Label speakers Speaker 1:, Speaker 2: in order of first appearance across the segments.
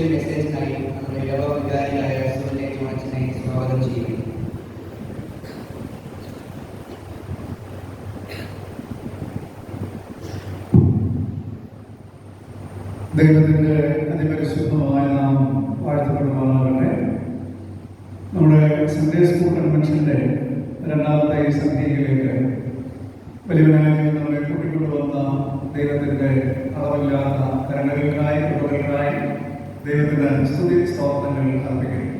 Speaker 1: Special മെസ്സേജിനായി നമ്മുടെ ഇടവ വികാരിയായ സുനിലെ ജോൺസിനെ സ്വാഗതം ചെയ്യുന്നു.
Speaker 2: ദൈവത്തിൻ്റെ അതിപരിശുദ്ധമായ നാമം വാഴ്ത്തപ്പെടുമാറാകട്ടെ. നമ്മുടെ സൺഡേ സ്കൂൾ കൺവെൻഷൻ്റെ രണ്ടാമത്തെ ഈ സന്ധ്യയിലേക്ക് വലിയവനായ നമ്മളെ കൂട്ടിക്കൊണ്ടുവന്ന ദൈവത്തിൻ്റെ അളവില്ലാത്ത കരുണകൾക്കായി കൃപകൾക്കായി ദൈവത്തിൻ്റെ സ്തുതി സ്തോത്രങ്ങൾ അർപ്പിക്കുന്നു.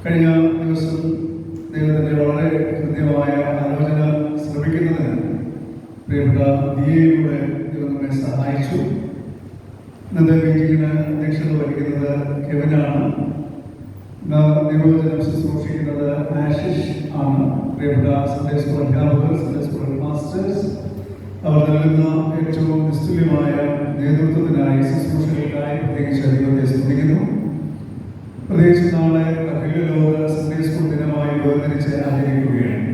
Speaker 2: കഴിഞ്ഞ ദിവസം ദൈവത്തിൻ്റെ വളരെ കൃത്യമായ ആലോചന ശ്രമിക്കുന്നതിന് പ്രിയപ്പെട്ട ദിയയിലൂടെ ദൈവം നമ്മെ സഹായിച്ചു. ഇന്നത്തെ മീറ്റിങ്ങിന് അധ്യക്ഷത വഹിക്കുന്നത് കെവിനാണ്. നിരോധനം ശുശ്രൂഷിക്കുന്നത് ആശിഷ് ആണ്. പ്രിയപ്പെട്ട സൺഡേ സ്കൂൾ അധ്യാപകർ, സൺഡേ സ്കൂൾ മാസ്റ്റേഴ്സ്, അവർ നൽകുന്ന ഏറ്റവും നിസ്തുല്യമായ നേതൃത്വത്തിനായി ശുശ്രൂഷകൾക്കായി പ്രത്യേകിച്ച് ദൈവത്തെ സ്തുതിക്കുന്നു. പ്രത്യേകിച്ച് നാളെ അഖില ലോക സൺഡേ സ്കൂൾ ദിനമായി വേർതിരിച്ച് ആചരിക്കുകയാണ്.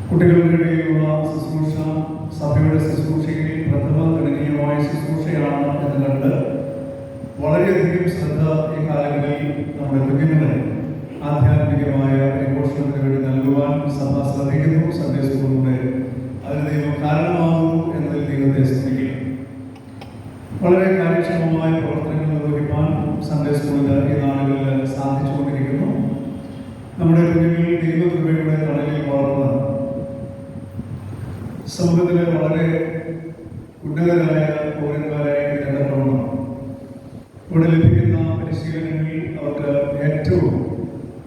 Speaker 2: കുട്ടികളുടെ ഇടയിലുള്ള ശുശ്രൂഷ സഭയുടെ ശുശ്രൂഷയിൽ പ്രഥമ ഗണനീയമായ ശുശ്രൂഷയാണ് എന്ന് കണ്ട് വളരെയധികം ശ്രദ്ധ ഈ കാലങ്ങളിൽ നമ്മുടെ കുഞ്ഞുങ്ങളെ ആധ്യാത്മികമായ പരിപോഷണത്തിന് വേണ്ടി നൽകുവാൻ സഭ ശ്രദ്ധിക്കുന്നു. സൺഡേ സ്കൂളിലൂടെ അതിന് ദൈവം കാരണമാകുന്നു എന്നതിൽ ദൈവത്തെ സ്തുതിക്കുന്നു. വളരെ കാര്യക്ഷമമായ പ്രവർത്തനങ്ങൾ നിർവഹിക്കാൻ സൺഡേ സ്കൂളിന് ഈ നാളുകളിൽ സാധിച്ചുകൊണ്ടിരിക്കുന്നു. നമ്മുടെ കുഞ്ഞുങ്ങൾ ദൈവകൃപയുടെ കടലിൽ വളർന്ന് സമൂഹത്തിലെ വളരെ ഉന്നതരായ പൗരന്മാരായി നേടപ്പെടണം. ഇവിടെ ലഭിക്കുന്ന പരിശീലനങ്ങളിൽ അവർക്ക് ഏറ്റവും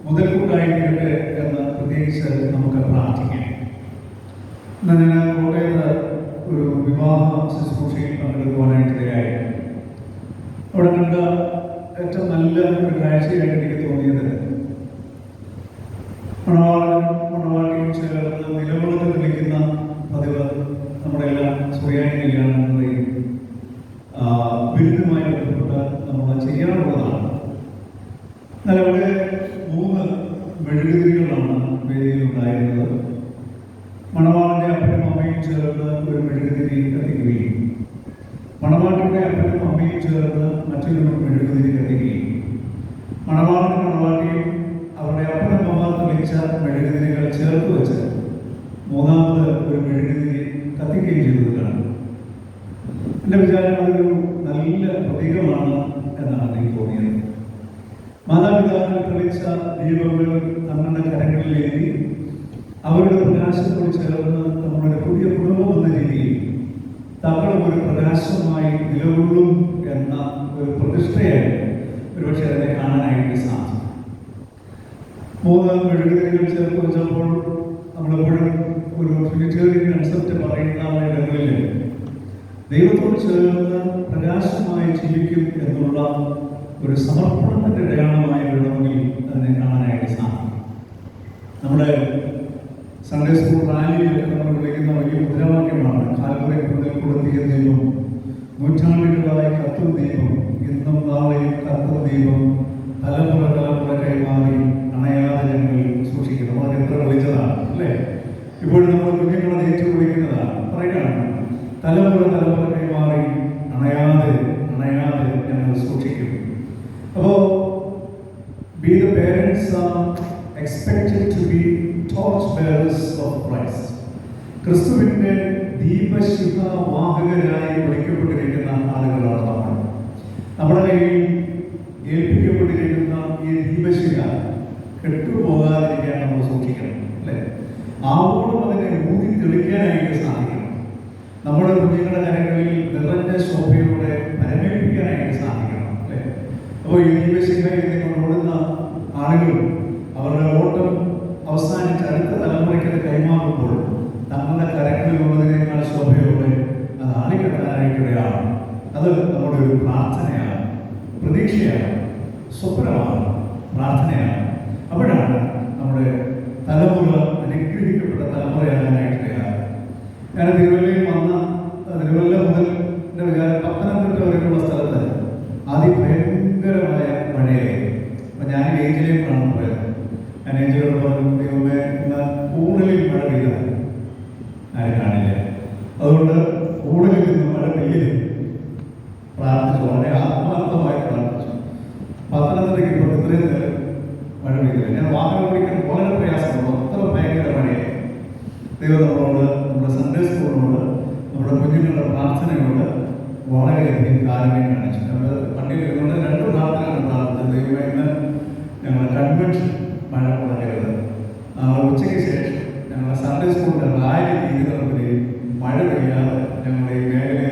Speaker 2: മുതൽക്കൂട്ടായിരിക്കട്ടെ എന്ന് പ്രത്യേകിച്ച് നമുക്ക് പ്രാർത്ഥിക്കാം. ഇന്ന് ഞാൻ കോട്ടയത്ത് ഒരു വിവാഹ ശുശ്രൂഷയിൽ പങ്കെടുക്കുവാനായിട്ടിടയായി. അവിടെ കണ്ട ഏറ്റവും നല്ല ഒരു കാഴ്ചയായിട്ട് എനിക്ക് തോന്നിയത് മണവാളിയും ചേർന്ന് നിലവിളക്ക് തെളിക്കുന്ന പതിവ് നമ്മുടെ എല്ലാം സുറിയാനി കല്യാണങ്ങളുടെയും ബിരുദുമായി ബന്ധപ്പെട്ട് നമ്മൾ ചെയ്യാറുള്ളതാണ്. എന്നാൽ അവിടെ 3 മെഴുകുതിരികളാണ് വേദിയിൽ ഉണ്ടായിരുന്നത്. മണവാളിന്റെ അപ്പനും അമ്മയും ചേർന്ന് ഒരു മെഴുകുതിരി കത്തിക്കുകയും മണവാട്ടിയുടെ അപ്പനും അമ്മയും ചേർന്ന് മറ്റൊരു മെഴുകുതിരി കത്തിക്കുകയും മണവാളിനും മണവാട്ടിയും അവരുടെ അപ്പനും അമ്മ തെളിച്ച മെഴുകുതിരികൾ ചേർത്ത് വെച്ച് 3ാമത് ഒരു മെഴുകുതിരി കത്തിക്കുകയും ചെയ്തതാണ്. എൻ്റെ വിചാരം അതൊരു നല്ല പ്രതീകമാണ് എന്നാണ് എനിക്ക് തോന്നിയത്. മാതാപിതാക്കൾ തെളിച്ച ദീപങ്ങൾ തങ്ങളുടെ കരങ്ങളിലേറ്റി അവരുടെ പ്രകാശത്തോട് ചേർന്ന് നമ്മുടെ പുതിയ കുടുംബം എന്ന രീതിയിൽ തങ്ങളും ഒരു പ്രകാശമായി നിലകൊള്ളും എന്ന ഒരു പ്രതിഷ്ഠയായി ഒരുപക്ഷെ അതിനെ കാണാനായിട്ട് സാധിക്കും. 3 മെഴുകുതിരികൾ ചേർത്ത് വെച്ചപ്പോൾ നമ്മളെപ്പോഴും ഒരു ട്രിനിറ്റേറിയൻ കൺസെപ്റ്റ് പറയുന്ന ഇടങ്ങളിൽ ദൈവത്തോട് ചേർന്ന് പ്രകാശമായി ജീവിക്കും എന്നുള്ള ഒരു സമർപ്പണത്തിന്റെ അടയാളമായി വേണമെങ്കിൽ അതിനെ കാണാനായിട്ട് സാധിക്കും. നമ്മുടെ സൺഡേ സ്കൂൾ റാലിയിലൊക്കെ നമ്മൾ വിളിക്കുന്ന വലിയ മുദ്രാവാക്യമാണ് കാൽവറി മുതൽ കൊടുത്തിയ ദൈവം, നൂറ്റാണ്ടുകളായി കത്തും ദൈവം, ഇന്നും നാളെയും കത്തും ദൈവം, തലമുറ തലമുറ കൈമാറി അണയാതെ ഞങ്ങൾ സൂക്ഷിക്കണം. അത് എത്ര വിളിച്ചതാണ് അല്ലേ? ഇപ്പോഴും നമ്മൾ കുഞ്ഞുങ്ങളെ ഏറ്റുവിളിക്കുന്നതാണ്, പറയുകയാണ് തലമുറ തലമുറ കൈമാറി അണയാതെ അണയാതെ ഞങ്ങൾ സൂക്ഷിക്കും. അപ്പോൾ be the parents are expected to be torch bearers of Christ. ക്രിസ്തുവിന്റെ ദീപശിഖ വാഹകരായി വിളിക്കപ്പെട്ടിരിക്കുന്ന ആളുകളാണ് നമ്മൾ. നമ്മുടെ കയ്യിൽ ഏൽപ്പിക്കപ്പെട്ടിരിക്കുന്ന ഈ ദീപശിഖ കെട്ടുപോകാതിരിക്കാൻ നമ്മൾ സൂക്ഷിക്കണം അല്ലേ? ആവോളം അതിനെ ഊതി തെളിക്കാനായിട്ട് സാധിക്കണം. നമ്മുടെ കുഞ്ഞുങ്ങളുടെ കരങ്ങളിൽ നിറഞ്ഞ ശോഭയോടെ പരമേൽപ്പിക്കാനായിട്ട് സാധിക്കണം അല്ലേ? അപ്പോൾ ഈ ദീപശിഖയിൽ നിങ്ങൾ ഓടുന്ന ആളുകൾ അവരുടെ ഓട്ടം അവസാനിച്ച് അടുത്ത തലമുറയ്ക്ക് അത് കൈമാറുമ്പോൾ തങ്ങളുടെ കരങ്ങളിലുള്ളതിനേക്കാൾ ശോഭയോടെ അത് ആളിക്കട്ടാനായിട്ടിടയാണ്. അത് നമ്മുടെ ഒരു പ്രാർത്ഥനയാണ്, പ്രതീക്ഷയാണ്, സ്വപ്നമാണ്, പ്രാർത്ഥനയാണ്. അപ്പോഴാണ് നമ്മുടെ തലമുറ അനുഗ്രഹിക്കപ്പെട്ട തലമുറയാകാനായിട്ടിടയാണ്. ഞാൻ തിരുവല്ലയിൽ വന്ന തിരുവല്ല മുതൽ എൻ്റെ വിചാരം പത്തനംതിട്ട വരെയുള്ള സ്ഥലത്ത് അതിഭയങ്കരമായ മഴയായി. അപ്പം ഞാൻ ഏഞ്ചിലേക്കാണ് പോയത്. ഞാൻ ഏഞ്ചിലോട് പറഞ്ഞു, ദൈവമേ ഇന്ന് കൂടുതലിൽ മഴ പെയ്താൽ ആരും കാണില്ല, അതുകൊണ്ട് കൂടുതലിൽ നിന്ന് മഴ പെയ്യരുത് പ്രാർത്ഥിച്ചു. വളരെ കൺവെൻഷൻ മഴ കുറഞ്ഞത് ഉച്ചയ്ക്ക് ശേഷം ഞങ്ങളുടെ സൺഡേ സ്കൂളിൻ്റെ റാലി രീതികളിൽ മഴ പെയ്യാതെ ഞങ്ങളുടെ ഈ മേഖലയെ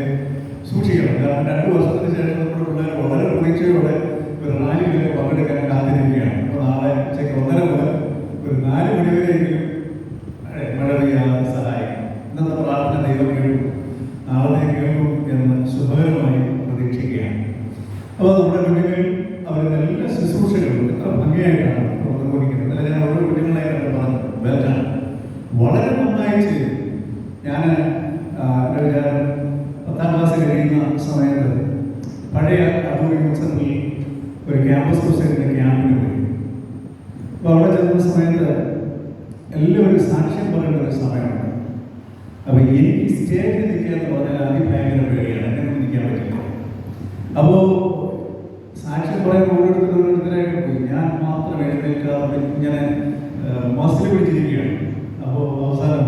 Speaker 2: സൂക്ഷിക്കണം. കാരണം 2 വർഷത്തിന് ശേഷം നമ്മുടെ പിള്ളേർ വളരെ പ്രതീക്ഷയോടെ ഒരു റാലിയിലേക്ക് പങ്കെടുക്കാൻ കാത്തിരിക്കുകയാണ്. അപ്പോൾ നാളെ ഉച്ചയ്ക്ക് 1:30 മുതൽ ഒരു 4 മണി വരെയെങ്കിലും മഴ പെയ്യാതെ സഹായിക്കണം. ഇന്നത്തെ പ്രാർത്ഥന ദൈവം കേൾക്കും, നാളെ കേൾക്കും എന്ന് ശുഭകരമായി പ്രതീക്ഷിക്കുകയാണ്. അപ്പോൾ നമ്മുടെ കുഞ്ഞുങ്ങൾ അവർ നല്ല ശുശ്രൂഷകളും എത്ര ഭംഗിയായിട്ടാണ് നിർവഹിക്കുന്നത്. അല്ല, ഞാൻ ഓരോ കുഞ്ഞുങ്ങളായിട്ട് പറഞ്ഞു വേറ്റാണ് വളരെ നന്നായി ചെയ്തു. ഞാൻ എൻ്റെ വിചാരം 10ാം ക്ലാസ്സിൽ കഴിയുന്ന സമയത്ത് പഴയ അടൂർ സെൻറ്ററിൽ ഒരു ക്യാമ്പസ് സൊസൈറ്റിയുടെ ക്യാമ്പിന് പോയി. അപ്പോൾ അവിടെ ചെന്ന സമയത്ത് എല്ലാവരും സാക്ഷ്യം പറയേണ്ട ഒരു സമയമുണ്ട്. അപ്പോൾ എനിക്ക് സ്റ്റേജിൽ നിൽക്കുക എന്ന് പറഞ്ഞാൽ അതിഭയങ്കര പേടിയാണ്, എന്നെ നിൽക്കാൻ പറ്റില്ല. അപ്പോൾ സാക്ഷ്യം പറയുമ്പോൾ ഓരോരുത്തരായിട്ട് പോയി. ഞാൻ മാത്രം എഴുന്നേൽക്കാതെ ഇങ്ങനെ മസിൽ പിടിച്ചിരിക്കുകയാണ്. അപ്പോൾ അവസാനം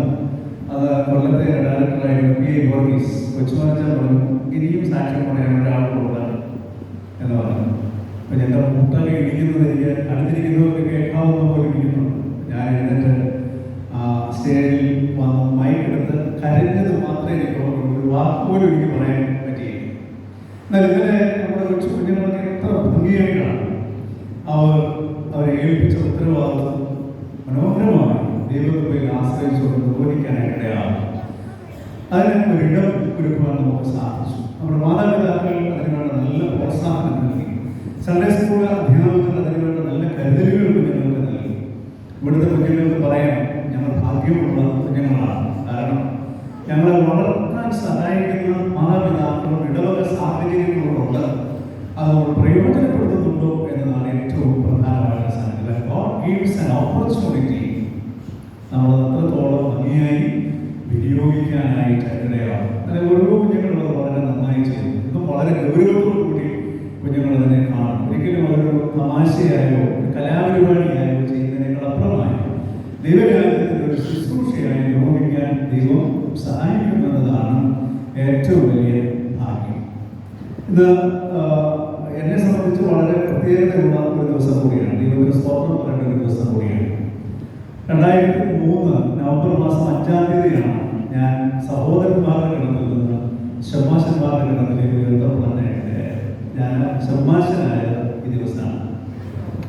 Speaker 2: അത് കൊല്ലത്തെ ഡയറക്ടറായിരുന്നു PA വർഗീസ് കൊച്ചുമാച്ചാൻ പറഞ്ഞു, ഇനിയും സാക്ഷ്യം പറയാൻ ഒരാൾ കൊടുത്താണ് എന്ന് പറഞ്ഞു. അപ്പം ഞങ്ങളുടെ മുട്ടൊക്കെ ഇടിക്കുന്നത് എനിക്ക് അടുത്തിരിക്കുന്നവർക്ക് കേൾക്കാവുന്ന പോലെ ഇരിക്കുന്നു. ഞാൻ എഴുന്നേറ്റ് സ്റ്റേജിൽ വന്ന് മൈക്കെടുത്ത് കരഞ്ഞത് മാത്രമേ എനിക്ക് ഓർമ്മയുള്ളൂ. ഒരു വാക്ക് പോലും എനിക്ക് പറയാൻ പറ്റിയില്ല. എന്നാൽ ഇവരെ നമ്മുടെ കൊച്ചു കുഞ്ഞുങ്ങളൊക്കെ എത്ര ഭംഗിയായിട്ടാണ് അവരെ ഏൽപ്പിച്ച ഉത്തരവാദിത്വം മനോഹരമായി ദൈവത്തിൽ ആശ്രയിച്ചുകൊണ്ട് നിർവഹിക്കാനായിട്ടിടയാണ്. അതിന് ഒരിടം ഒരുക്കുവാൻ നമുക്ക് സാധിച്ചു. നമ്മുടെ മാതാപിതാക്കൾ അതിനുള്ള നല്ല പ്രോത്സാഹനം നൽകി. സൺഡേ സ്കൂൾ അധ്യാപകർ അതിനുള്ള നല്ല കരുതലുകൾ കുഞ്ഞുങ്ങൾക്ക് നൽകി. ഇവിടുത്തെ കുഞ്ഞുങ്ങൾക്ക് പറയാം, ഞങ്ങൾ ഭാഗ്യമുള്ള കുഞ്ഞുങ്ങളാണ്. കാരണം ഞങ്ങളെ വളർത്താൻ സഹായിക്കുന്ന മാതാപിതാക്കളും ഇടവക സാഹചര്യങ്ങളുണ്ട്. അത് നമ്മൾ പ്രയോജനപ്പെടുത്തുന്നുണ്ടോ എന്നതാണ് ഏറ്റവും പ്രധാനമായ സാധനം. God gives an opportunity. നമ്മൾ അത്രത്തോളം ഭംഗിയായി വിനിയോഗിക്കാനായിട്ട് ഇടയാണ്. അതായത് ഓരോ കുഞ്ഞുങ്ങളും വളരെ നന്നായി ചെയ്തു. ഇതും വളരെ ഗൗരവത്തോടു കൂടി കുഞ്ഞുങ്ങൾ തന്നെ കാണും. ഒരിക്കലും അതൊരു തമാശയായോ ഒരു കലാപരിപാടിയായോ ചെയ്യുന്നതിനേക്കാൾ അപ്പുറമായി ദൈവരാജ്യത്തിൻ്റെ ഒരു ശുശ്രൂഷയായി നിർവഹിക്കാൻ ദൈവം സഹായിക്കുന്നതാണ് ഏറ്റവും വലിയ ഭാഗ്യം. ഇത് എന്നെ സംബന്ധിച്ച് വളരെ പ്രത്യേകതയുള്ള ഒരു ദിവസം കൂടിയാണ്. ദൈവത്തിന് സ്തോത്രം പറയേണ്ട ഒരു ദിവസം കൂടിയാണ്. 2003 നവംബർ മാസം 5-ാം തീയതിയാണ് ഞാൻ സഹോദരന്മാരുടെ ഗണത്തിൽ നിന്ന് ഷമ്മാശന്മാരുടെ ഗണത്തിലേക്ക് ഉയർത്തപ്പെടാനായിട്ട് ഞാൻ ഷമ്മാശനായത് ഈ ദിവസമാണ്.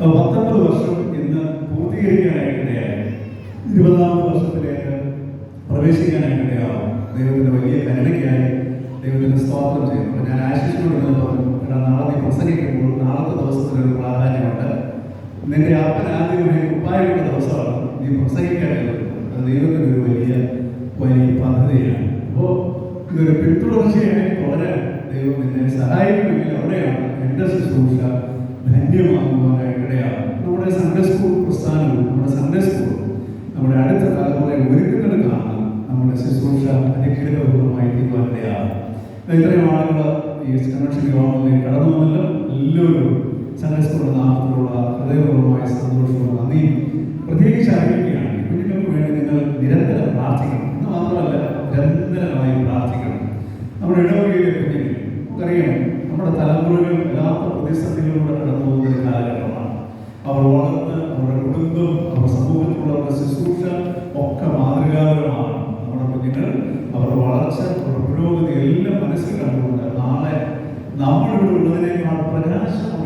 Speaker 2: 19 വർഷം ഇന്ന് പൂർത്തീകരിക്കാനായിട്ടിടയായി. 20ാമത്തെ വർഷത്തിലേക്ക് പ്രവേശിക്കാനായിട്ടിടയാവും. ദൈവത്തിൻ്റെ വലിയ കരുണയ്ക്കായി ദൈവത്തിന് സ്തോത്രം ചെയ്യുന്നു. അപ്പോൾ ഞാൻ ആശിച്ചുകൊണ്ട് പറഞ്ഞു, എടാ നാളെ നീ പ്രസംഗിക്കുമ്പോൾ നാളത്തെ ദിവസത്തിനൊരു പ്രാധാന്യമുണ്ട്. നിന്റെ അപ്പൻ ആദ്യമായി കുപ്പായുള്ള ദിവസമാണ് നീ പ്രസംഗിക്കാനുള്ളത്. അത് ദൈവത്തിൻ്റെ ഒരു വലിയ പദ്ധതിയാണ്. അപ്പോൾ ഇതൊരു പിന്തുടർച്ചയായി തുടരാൻ ദൈവം നിന്നെ സഹായിക്കുമെങ്കിൽ അവിടെയാണ് എൻ്റെ ശുശ്രൂഷ ധന്യമാകുവാനായിട്ടിടയാണ്. നമ്മുടെ സൺഡേ സ്കൂൾ പ്രസ്ഥാനവും നമ്മുടെ സൺഡേ സ്കൂൾ നമ്മുടെ അടുത്ത തലമുറയെ ഒരുക്കുന്നിടത്താണ് നമ്മുടെ ശുശ്രൂഷ അനുഗ്രഹപൂർണ്ണമായി തീരുവാനിടയാണ്. ഇത്രയും ആളുകൾ ഈ കൺവെൻഷൻ യോഗങ്ങളിലേക്ക് കടന്നു വന്നല്ലോ. എല്ലാവരും സൺഡേ സ്കൂളിൻ്റെ നാമത്തിലുള്ള ഹൃദയപൂർവ്വമായ സന്തോഷവും നന്ദിയും പ്രത്യേകിച്ച് അറിയിക്കുകയാണ്. കുഞ്ഞുങ്ങൾക്ക് വേണ്ടി നിങ്ങൾ നിരന്തരം പ്രാർത്ഥിക്കണം. എന്ന് മാത്രമല്ല, നിരന്തരമായി പ്രാർത്ഥിക്കണം. നമ്മുടെ ഇടവകയിലെ കുഞ്ഞുങ്ങൾ നമുക്കറിയാം, നമ്മുടെ തലമുറകൾ യഥാർത്ഥ പ്രതിസന്ധികളിലൂടെ കടന്നു പോകുന്ന ഒരു കാലഘട്ടമാണ്. അവർ വളർന്ന് അവരുടെ കുടുംബം, അവരുടെ സമൂഹത്തിലുള്ള ശുശ്രൂഷ ഒക്കെ മാതൃകാപരമാണ്. നമ്മുടെ കുഞ്ഞുങ്ങൾ അവരുടെ വളർച്ച, അവരുടെ പുരോഗതി എല്ലാം മനസ്സിൽ കണ്ടുകൊണ്ട് നാളെ നമ്മളിവിടെ ഉള്ളതിനേക്കാൾ പ്രകാശമുള്ള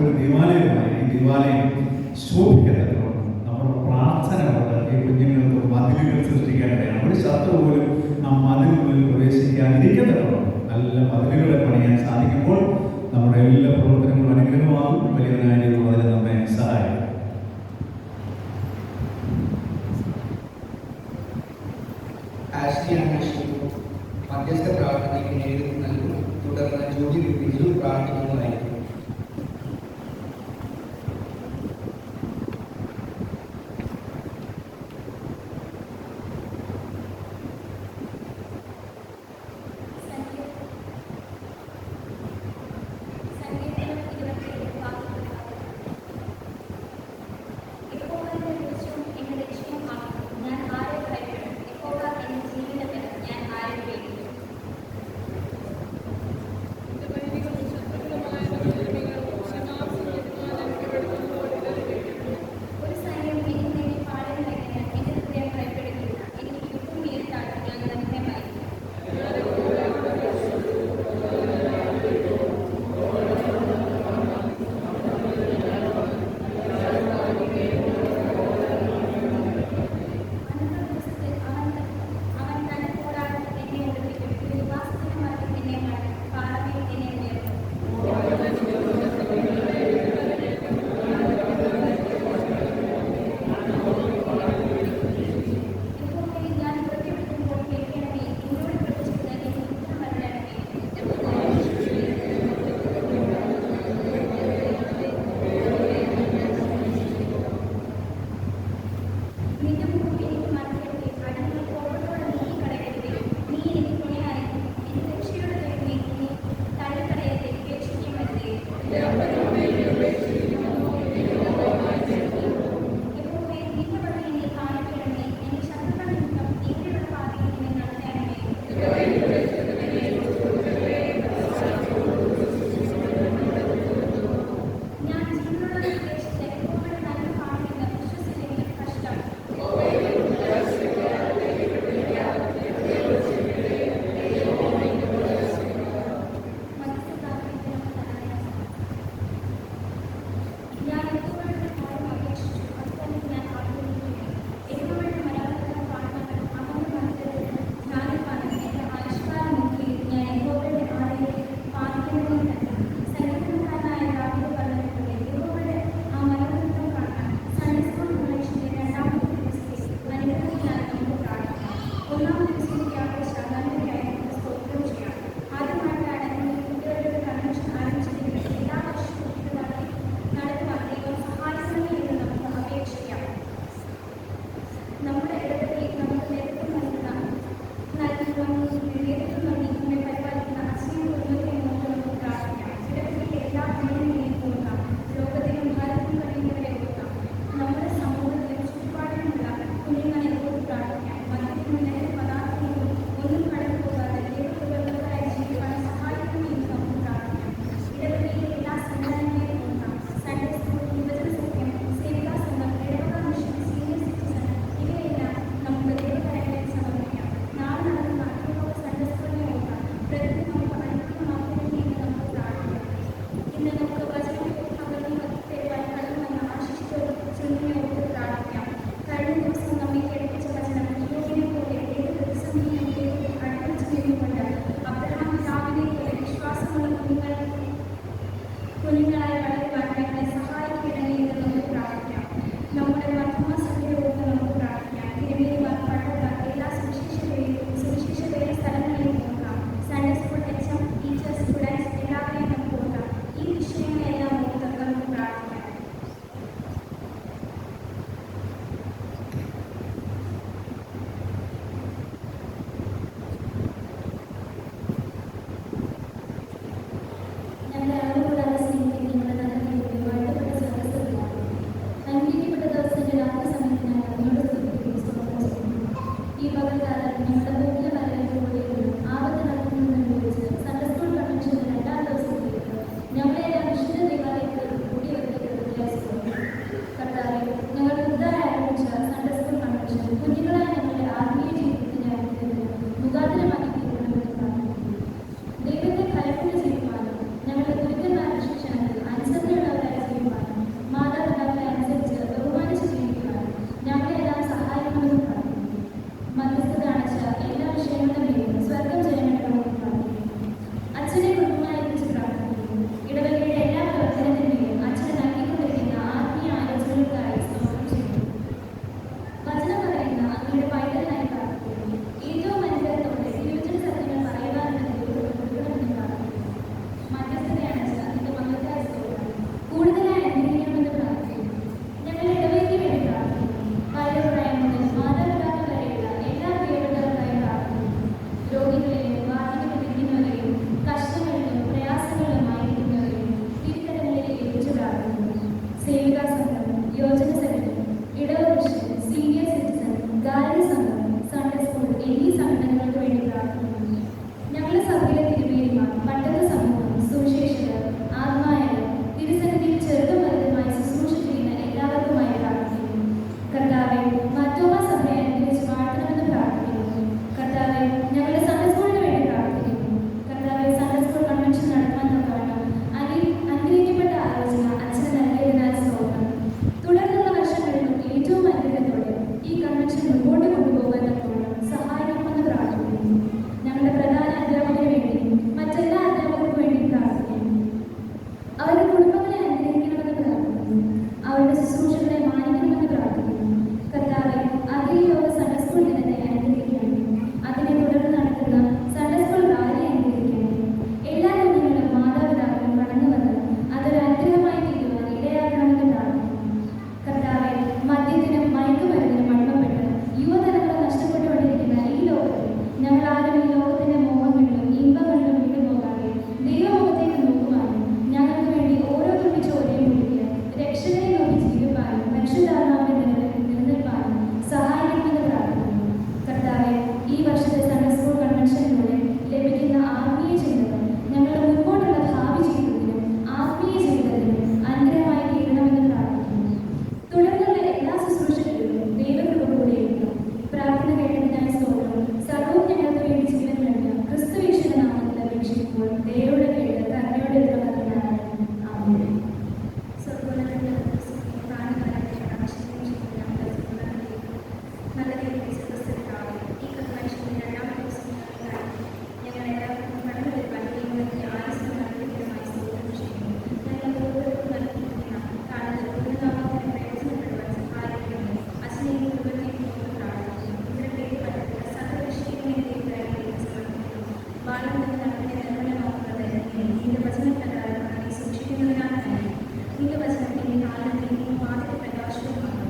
Speaker 3: ദൈവവചനത്തിന്റെ ആനന്ദവും മാതൃ പ്രകാശവുമാണ്.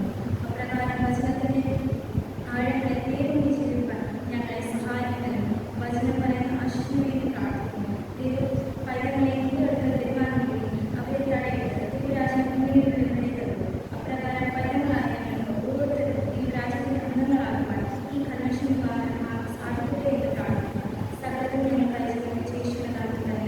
Speaker 3: അപ്രകാരം വചനത്തിന്റെ ആഴങ്ങളെ ദൈവം വിജയിപ്പാൻ ഞങ്ങളെ സഹായിക്കണം. വചനം പറയുന്ന അശ്വിന് വേണ്ടി പ്രാർത്ഥിക്കുന്നു. ദൈവ പൈതങ്ങളെ ഇങ്ങോട്ട് തീരുമാനങ്ങളിൽ അവരെ തടയരുത്. ദൈവരാജ്യം മുന്നേറി വിളിക്കരുത്. അപ്രകാരം പൈതങ്ങളായ ഞങ്ങൾക്ക് ഓരോരുത്തരും ഈ രാജ്യത്തിന്റെ അംഗങ്ങളാകുവാൻ ഈ കൺവെൻഷൻ മുഖാന്തരം സാധിക്കട്ടെ എന്ന് പ്രാർത്ഥിക്കുന്നു. സകലത്തിന്റെ ഞങ്ങളെ ജയിച്ചുള്ളതാക്കി തന്നെ.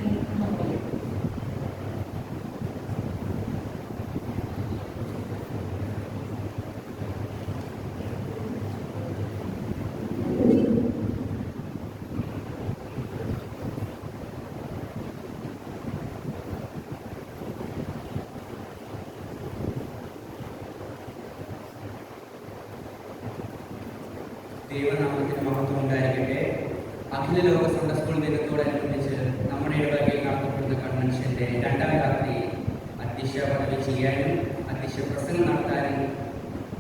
Speaker 1: ദൈവനാമത്തിന് മഹത്വം ഉണ്ടായിരിക്കട്ടെ. അഖില ലോക സൺഡേ സ്കൂൾ ദിനത്തോടനുബന്ധിച്ച് നമ്മുടെ ഇടവകയിൽ നടത്തപ്പെടുന്ന കൺവെൻഷന്റെ രണ്ടാം രാത്രി അധ്യക്ഷ പദവി ചെയ്യാനും അധ്യക്ഷ പ്രസംഗം നടത്താനും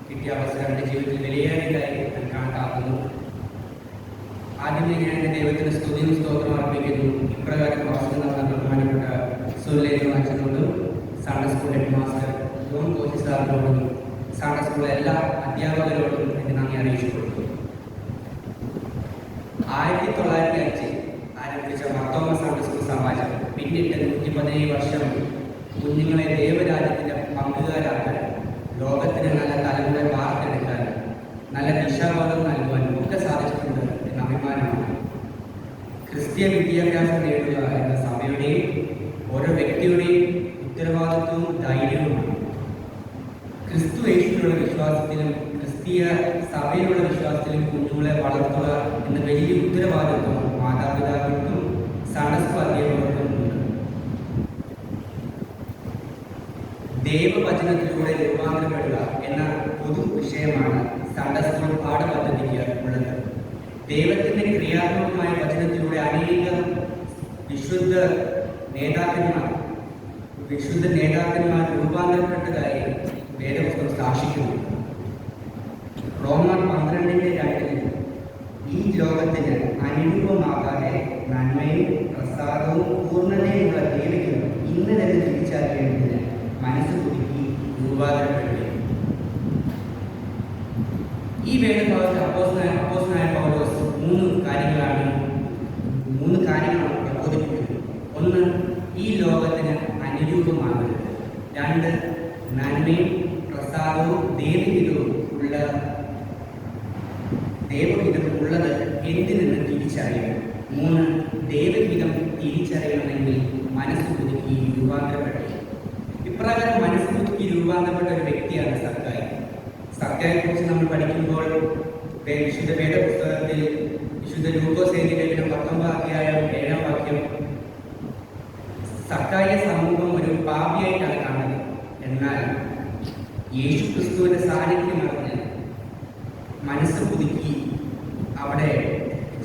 Speaker 1: കിട്ടിയ അവസരം എൻ്റെ ജീവിതത്തിൽ വിലയേറിയതായി ഞാൻ കണക്കാക്കുന്നു. ആദ്യമേ ഞാൻ എൻ്റെ ദൈവത്തിന് സ്തുതിയും സ്തോത്രം അർപ്പിക്കുന്നു. ഇപ്രകാരം പ്രസംഗം നടന്ന ബഹുമാനപ്പെട്ട സുലേഖ അച്ഛനോടും Sunday school headmaster John Koshy സാറിനോടും സൺഡേ സ്കൂളിലെ എല്ലാ അധ്യാപകരോടും എൻ്റെ നന്ദി അറിയിച്ചു കൊടുത്തു. 1905 ആരംഭിച്ച മർത്തോമ സൺഡേ സ്കൂൾ സമാജം പിന്നിട്ട് 117 വർഷം കുഞ്ഞുങ്ങളെ ദൈവരാജ്യത്തിൻ്റെ പങ്കുകാരാക്കാൻ, ലോകത്തിന് നല്ല തലമുറ വാർത്തെടുക്കാൻ, നല്ല ദിശാബോധം നൽകുവാനും ഒക്കെ സാധിച്ചിട്ടുണ്ട് എന്ന അഭിമാനമാണ്. ക്രിസ്തീയ വിദ്യാഭ്യാസം നേടുക എന്ന സഭയുടെയും ഓരോ വ്യക്തിയുടെയും ഉത്തരവാദിത്വവും ധൈര്യവുമാണ്. ക്രിസ്തു യേശുവിലുള്ള വിശ്വാസത്തിലും ക്രിസ്തീയ സഭയിലുള്ള വിശ്വാസത്തിലും കുഞ്ഞുങ്ങളെ വളർത്തുക എന്ന വലിയ ഉത്തരവാദിത്വം മാതാപിതാക്കൾക്കും സൺഡേ സ്കൂൾ അധ്യാപകർക്കും ഉണ്ട്. ദൈവവചനത്തിലൂടെ രൂപാന്തരപ്പെടുക എന്ന പൊതു വിഷയമാണ് സൺഡേ സ്കൂൾ പാഠപദ്ധതിക്ക് ഉള്ളത്. ദൈവത്തിന്റെ ക്രിയാത്മകമായ വചനത്തിലൂടെ അനേകം വിശുദ്ധ നേതാക്കന്മാർ രൂപാന്തരപ്പെട്ടതായി വേദപുസ്തകം സാക്ഷിക്കുന്നു. റോമർ 12:2 ഈ ലോകത്തിന് അനുരൂപമാകാതെ നന്മയും പ്രസാദവും പൂർണ്ണതയുമുള്ള ദൈവത്തിനും ഇന്ന് തന്നെ തിരിച്ചറിയേണ്ടതിന് മനസ്സ് പുതുക്കി രൂപാന്തരപ്പെടുകയും. ഈ വേദഭാഗത്ത് അപ്പോസ്തലനായ പൗലോസ് മൂന്ന് കാര്യങ്ങളാണ് പ്രബോധിപ്പിക്കുന്നത്. ഒന്ന്, ഈ ലോകത്തിന് അനുരൂപമാകരുത്. 2, നന്മയും പ്രസാദവും ദൈവഹിതവും ഉള്ളത് എന്തിനെന്ന് തിരിച്ചറിയണം. 3, ദൈവഹിതം തിരിച്ചറിയണമെങ്കിൽ മനസ്സ് പുതുക്കി രൂപാന്തരപ്പെടുക. ഇപ്രകാരം മനസ്സ് പുതുക്കി രൂപാന്തരപ്പെട്ട ഒരു വ്യക്തിയാണ് സക്കായി. സക്കായെ കുറിച്ച് നമ്മൾ പഠിക്കുമ്പോൾ വിശുദ്ധ വേദപുസ്തകത്തിൽ വിശുദ്ധ ലൂക്കോസ് എഴുതിയ ലേഖനം 19:7 സക്കായിയെ സമൂഹം ഒരു പാപിയായിട്ടാണ് കാണുന്നത്. എന്നാൽ യേശു ക്രിസ്തുവിന്റെ സാന്നിധ്യം അറിഞ്ഞ് മനസ്സ് പുതുക്കി അവിടെ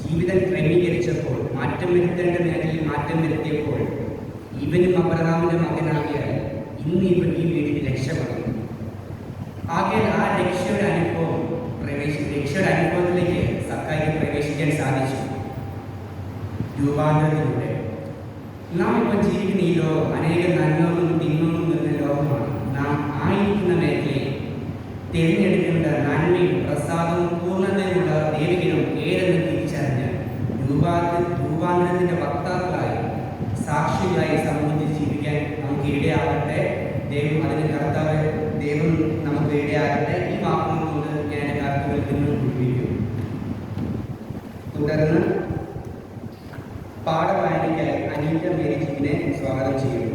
Speaker 1: ജീവിതം ക്രമീകരിച്ചപ്പോൾ, മാറ്റം വരുത്തേണ്ട മേഖലയിൽ മാറ്റം വരുത്തിയപ്പോൾ ഇവനും അബ്രഹാമിന്റെ മകനാകിയാൽ ഇന്ന് ഇവൻ ഈ വീട്ടിൽ രക്ഷപ്പെടുന്നു. ആകെ ആ രക്ഷയുടെ അനുഭവത്തിലേക്ക് സക്കായിക്ക് പ്രവേശിക്കാൻ സാധിച്ചു രൂപാന്തരത്തിലൂടെ. നാം ഇപ്പോൾ ജീവിക്കുന്ന ഈ ലോകം അനേകം നന്മകളും തിന്മകളും നിറഞ്ഞ ലോകമാണ്. നാം ആയിരിക്കുന്ന മേഖലയിൽ തിരഞ്ഞെടുക്കേണ്ട നന്മയും പ്രസാദവും പൂർണ്ണതയുള്ള ദൈവഹിതം ഏതെന്ന് തിരിച്ചറിഞ്ഞ് രൂപാന്തരത്തിന്റെ വക്താക്കളായി സാക്ഷികളായി സമൂഹത്തിൽ ജീവിക്കാൻ നമുക്ക് ഇടയാകട്ടെ. ദൈവം നമുക്ക് ഇടയാകട്ടെ. ഈ വാക്കുകൾ കൊണ്ട് ഞാൻ എൻ്റെ കർത്തവ്യത്തിൽ നിന്ന് ഉപയോഗിക്കും. തുടർന്ന് പാഠവായനയ്ക്കായി അനീറ്റ മേരിജിനെ സ്വാഗതം ചെയ്യുന്നു.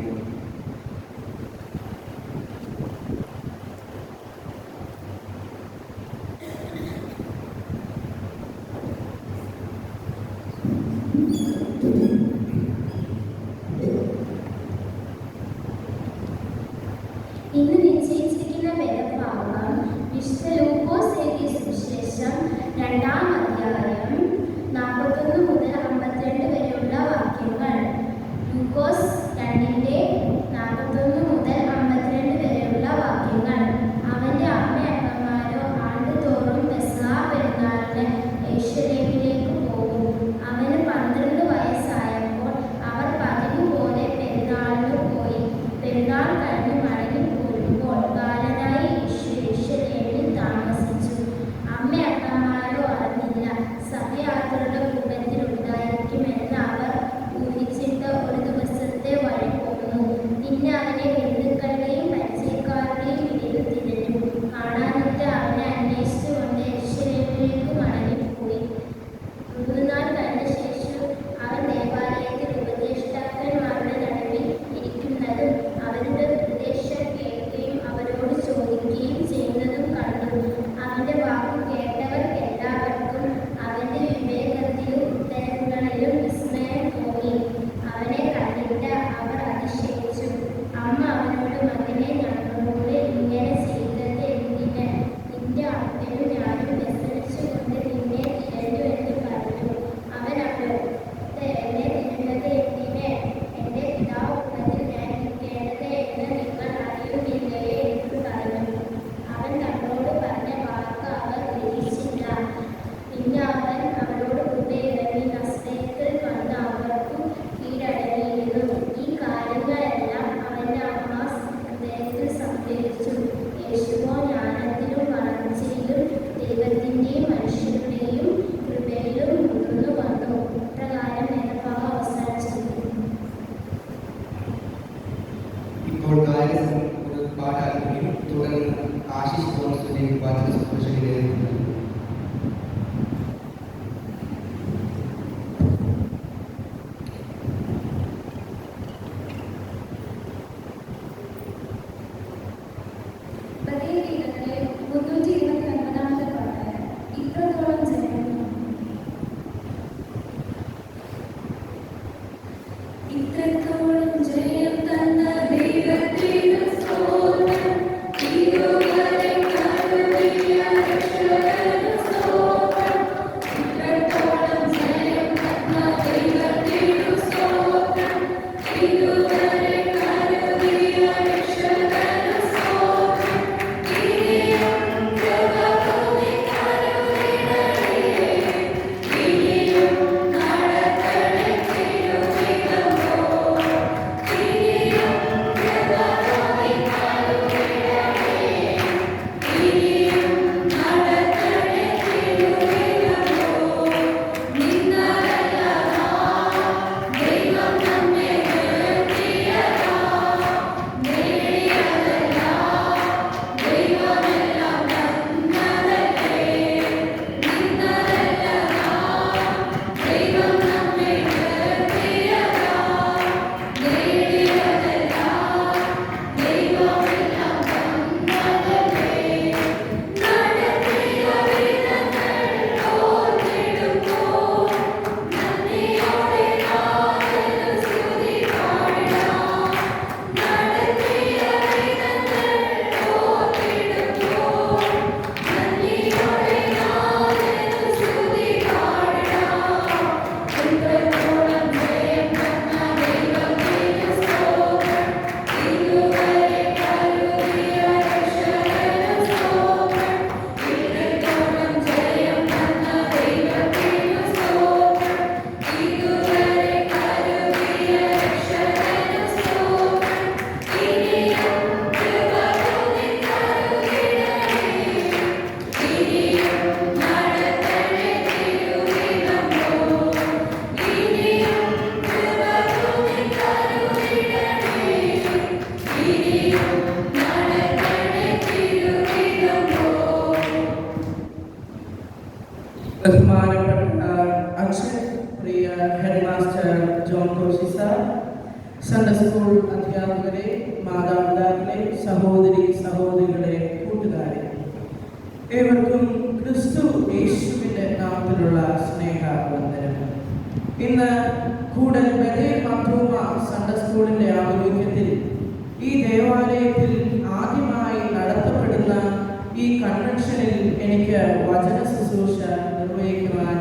Speaker 4: ഇന്ന് നിശ്ചയിച്ചിരിക്കുന്ന വേദഭാഗം വിശുദ്ധ ലൂക്കോസ് എഴുതിയ സുവിശേഷം 2-ാം അധ്യായം 41 മുതൽ 52 വരെയുള്ള വാക്യങ്ങൾ. ലൂക്കോസ് 2:41 മുതൽ 52 വരെയുള്ള വാക്യങ്ങൾ. അവന്റെ അമ്മയപ്പന്മാരോ ആണ്ടുതോറും പെസഹ പെരുന്നാളിന് യെരൂശലേമിലേക്ക് പോകും. അവന് 12 വയസ്സായപ്പോൾ അവർ പതിവ് പോലെ പെരുന്നാളിന് പോയി. പെരുന്നാൾ കഴിഞ്ഞ് മടങ്ങി
Speaker 5: ബഹുമാനപ്പെട്ട അച്ഛൻ, പ്രിയ headmaster John Koshy sir, Sunday school അധ്യാപകരെ, മാതാപിതാക്കളെ, സഹോദരികളെ, കൂട്ടുകാരെ, ഏവർക്കും ക്രിസ്തു യേശുവിന്റെ നാമത്തിലുള്ള സ്നേഹവന്ദനം. ഇന്ന് കൂടൽ ബഥേൽ മർത്തോമ സൺഡേ സ്കൂളിന്റെ ആഭിമുഖ്യത്തിൽ ഈ ദേവാലയത്തിൽ ആദ്യമായി നടത്തപ്പെടുന്ന ഈ കൺവെൻഷനിൽ എനിക്ക് വചന ശുശ്രൂഷ നിർവഹിക്കുവാൻ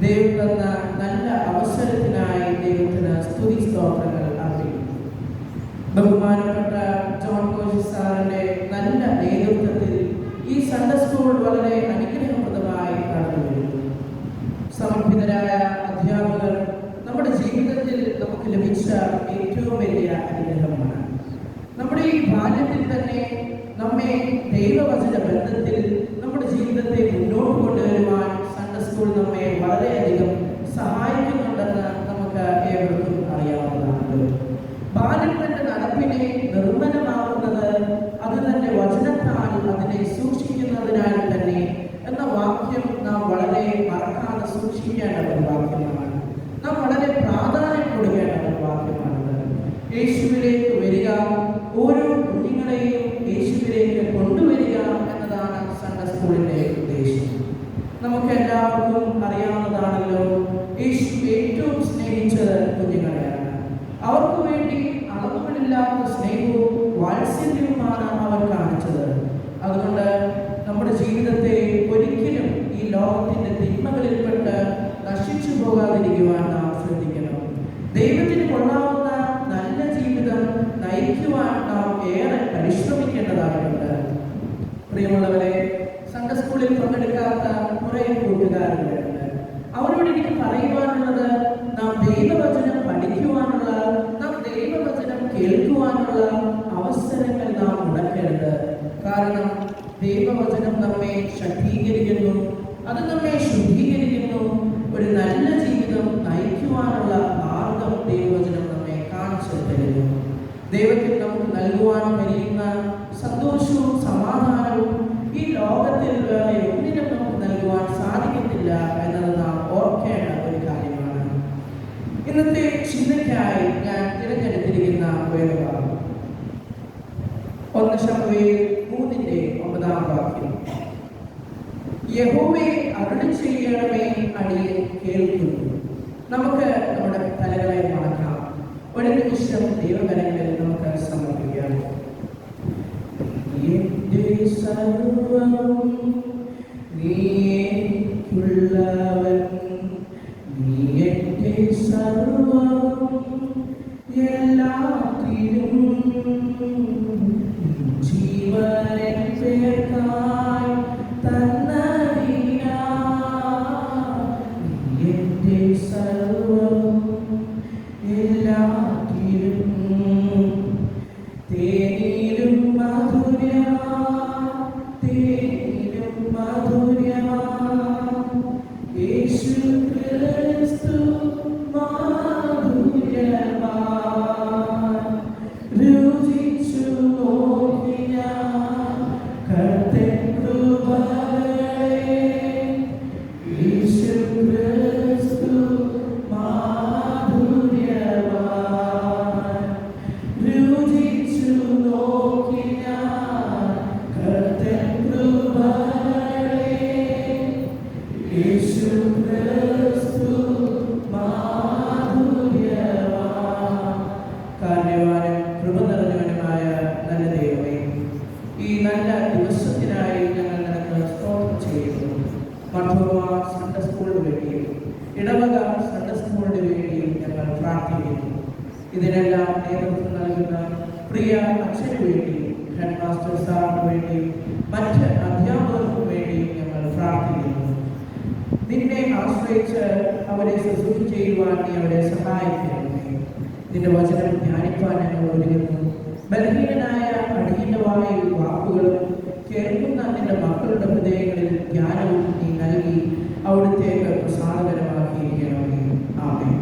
Speaker 5: ദൈവം തന്ന നല്ല അവസരത്തിനായി ദൈവത്തിന് സ്തുതി സ്തോത്രങ്ങൾ അർപ്പിക്കുന്നു. ബഹുമാനപ്പെട്ട ജോൺ കോശി സാറിന്റെ നല്ല നേതൃത്വത്തിൽ ഈ സൺഡേ സ്കൂൾ വളരെ അനുഗ്രഹപ്രദമായി കടന്നുവരുന്നു. സമർപ്പിതരായ അധ്യാപകർ നമ്മുടെ ജീവിതത്തിൽ നമുക്ക് ലഭിച്ച ഏറ്റവും വലിയ അനുഗ്രഹമാണ്. നമ്മുടെ ഈ ബാല്യത്തിൽ തന്നെ നമ്മെ ദൈവവചന ബന്ധത്തിൽ നമ്മുടെ ജീവിതത്തെ മുന്നോട്ട് കൊണ്ടുവരുവാൻ സൺഡേ സ്കൂൾ നമ്മെ വളരെയധികം സഹായിക്കുന്നുണ്ടെന്ന് നമുക്ക് ഏവർക്കും അറിയാവുന്നതാണ്. ബാല്യത്തിന്റെ നടപ്പിനെ നിർമ്മലമാകുന്നത് അത് തന്നെ വചനത്താൽ അതിനെ സൂക്ഷിക്കുന്നതിനാൽ തന്നെ എന്ന വാക്യം നാം വളരെ മറക്കാതെ സൂക്ഷിക്കേണ്ട ഒരു വാക്യമാണ്. നാം വളരെ പ്രാധാന്യം കൊടുക്കേണ്ട ഒരു വാക്യമാണത്. യേശുവിലേക്ക് വരിക, ഓരോ കുഞ്ഞുങ്ങളെയും യേശുവിലേക്ക് കൊണ്ടുവരിക എന്നതാണ് സൺഡേ സ്കൂളിന്റെ ഉദ്ദേശം. നമുക്ക് എല്ലാവർക്കും അറിയാവുന്നതാണല്ലോ, യേശു ഏറ്റവും സ്നേഹിച്ചത് കുഞ്ഞുങ്ങളെയാണ്. അവർക്ക് വേണ്ടി അളവുകളില്ലാത്ത സ്നേഹവും വാത്സല്യവുമാണ് അവർ കാണിച്ചത്. അതുകൊണ്ട് നമ്മുടെ ജീവിതത്തെ ഒരിക്കലും ഈ ലോകത്തിന്റെ തിന്മകളിൽപ്പെട്ട് നശിച്ചു പോകാതിരിക്കുവാൻ നാം ശ്രദ്ധിക്കണം. ദൈവത്തിന് കൊള്ളാവുന്ന നല്ല ജീവിതം നയിക്കുവാൻ നാം ഏറെ പരിശ്രമിക്കേണ്ടതായിട്ടുണ്ട്. പ്രിയമുള്ളവരെ, സൺഡേ സ്കൂളിൽ പങ്കെടുക്കാത്ത കുറെ കൂട്ടുകാരുണ്ട്. അവരോട് എനിക്ക് പറയുവാനുള്ളത്, നാം ദൈവവചനം പഠിക്കുവാനുള്ള, നാം ദൈവവചനം കേൾക്കുവാനുള്ള അവസരങ്ങൾ നാം മുടക്കരുത്. കാരണം ദൈവവചനം നമ്മെ ശക്തീകരിക്കുന്നു, അത് നമ്മെ ശുദ്ധീകരിക്കുന്നു. ഒരു നല്ല ജീവിതം നയിക്കുവാനുള്ള മാർഗം ദൈവവചനം നമ്മെ കാണിച്ചു തരുന്നു. ദൈവത്തിൽ നമുക്ക് നൽകുവാൻ കഴിയുന്ന സന്തോഷവും സമാധാനവും ഈ ലോകത്തിൽ വേറെ ഒന്നിനും നമുക്ക് നൽകുവാൻ സാധിക്കത്തില്ല എന്നത് നാം ഓർക്കേണ്ട ഒരു കാര്യമാണ്. ഇന്നത്തെ ചിന്തയ്ക്കായി ഞാൻ തിരഞ്ഞെടുത്തിരിക്കുന്ന വേദഭാഗം 1 ശമൂവേൽ 3:9. യഹോവേ അരുളി ചെയ്യണമേ, അടിയൻ കേൾക്കുന്നു. നമുക്ക് നമ്മുടെ തലകളെ മടക്കാം. ഒരു നിമിഷം ദൈവകരങ്ങളിൽ നമുക്ക് സമർപ്പിക്കാം. എന്റെ സർവ്വം നീക്കുള്ളവൻ, നീ എന്റെ സർവ്വം എല്ലാത്തിലും ജീവനെ പേർക്കായി തന്നതിനാ എന്റെ സർവ്വം എല്ലാത്തിലും തേനിലും മധുരമാ, തേനിലും മധുരമാ യേശു ക്രിസ്തു മാധുര്യമാ. രുചിച്ചു നോക്കിയ കർത്തൻ കൃപകളെ, യേശു ക്രിസ്തു മാധുര്യമാ. രുചിച്ചു നോക്കിയ കർത്തൻ കൃപകളെ, യേശു ക്രിസ്തു മാധുര്യമാ. കാരുണ്യവാനും കൃപ നിറഞ്ഞവനുമായ നല്ല ദൈവമേ, ഈ നല്ല ദിവസത്തിനായി ഞങ്ങൾ നിനക്ക് സ്തോത്രം ചെയ്യുന്നു. മർത്തോമ സൺഡേ സ്കൂളിന് വേണ്ടിയും ഇടവക സൺഡേ സ്കൂളിന് വേണ്ടിയും ഞങ്ങൾ പ്രാർത്ഥിക്കുന്നു. ഇതിനെല്ലാം നേതൃത്വം നൽകുന്ന പ്രിയ അച്ഛന് വേണ്ടിയും ഹെഡ് മാസ്റ്റർ സാറിന് വേണ്ടിയും മറ്റ് അധ്യാപകർക്കും വേണ്ടിയും ഞങ്ങൾ പ്രാർത്ഥിക്കുന്നു. നിന്നെ ആശ്രയിച്ച് അവരെ ശുശ്രൂഷ ചെയ്യുവാൻ നീ അവരെ സഹായിക്കണമേ. നിന്റെ വചനം ധ്യാനിപ്പാൻ ഞങ്ങൾ ഒരുങ്ങുന്നു. ബലഹീനനായ അടിയന്റെ വായിൽ വാക്കുകളും കേൾക്കുന്ന നിന്റെ മക്കളുടെ ഹൃദയങ്ങളിൽ ജ്ഞാനവും നീ നൽകി അവിടുത്തേക്ക് പ്രസാദകരമാക്കിയിരിക്കണമേ. ആമേൻ.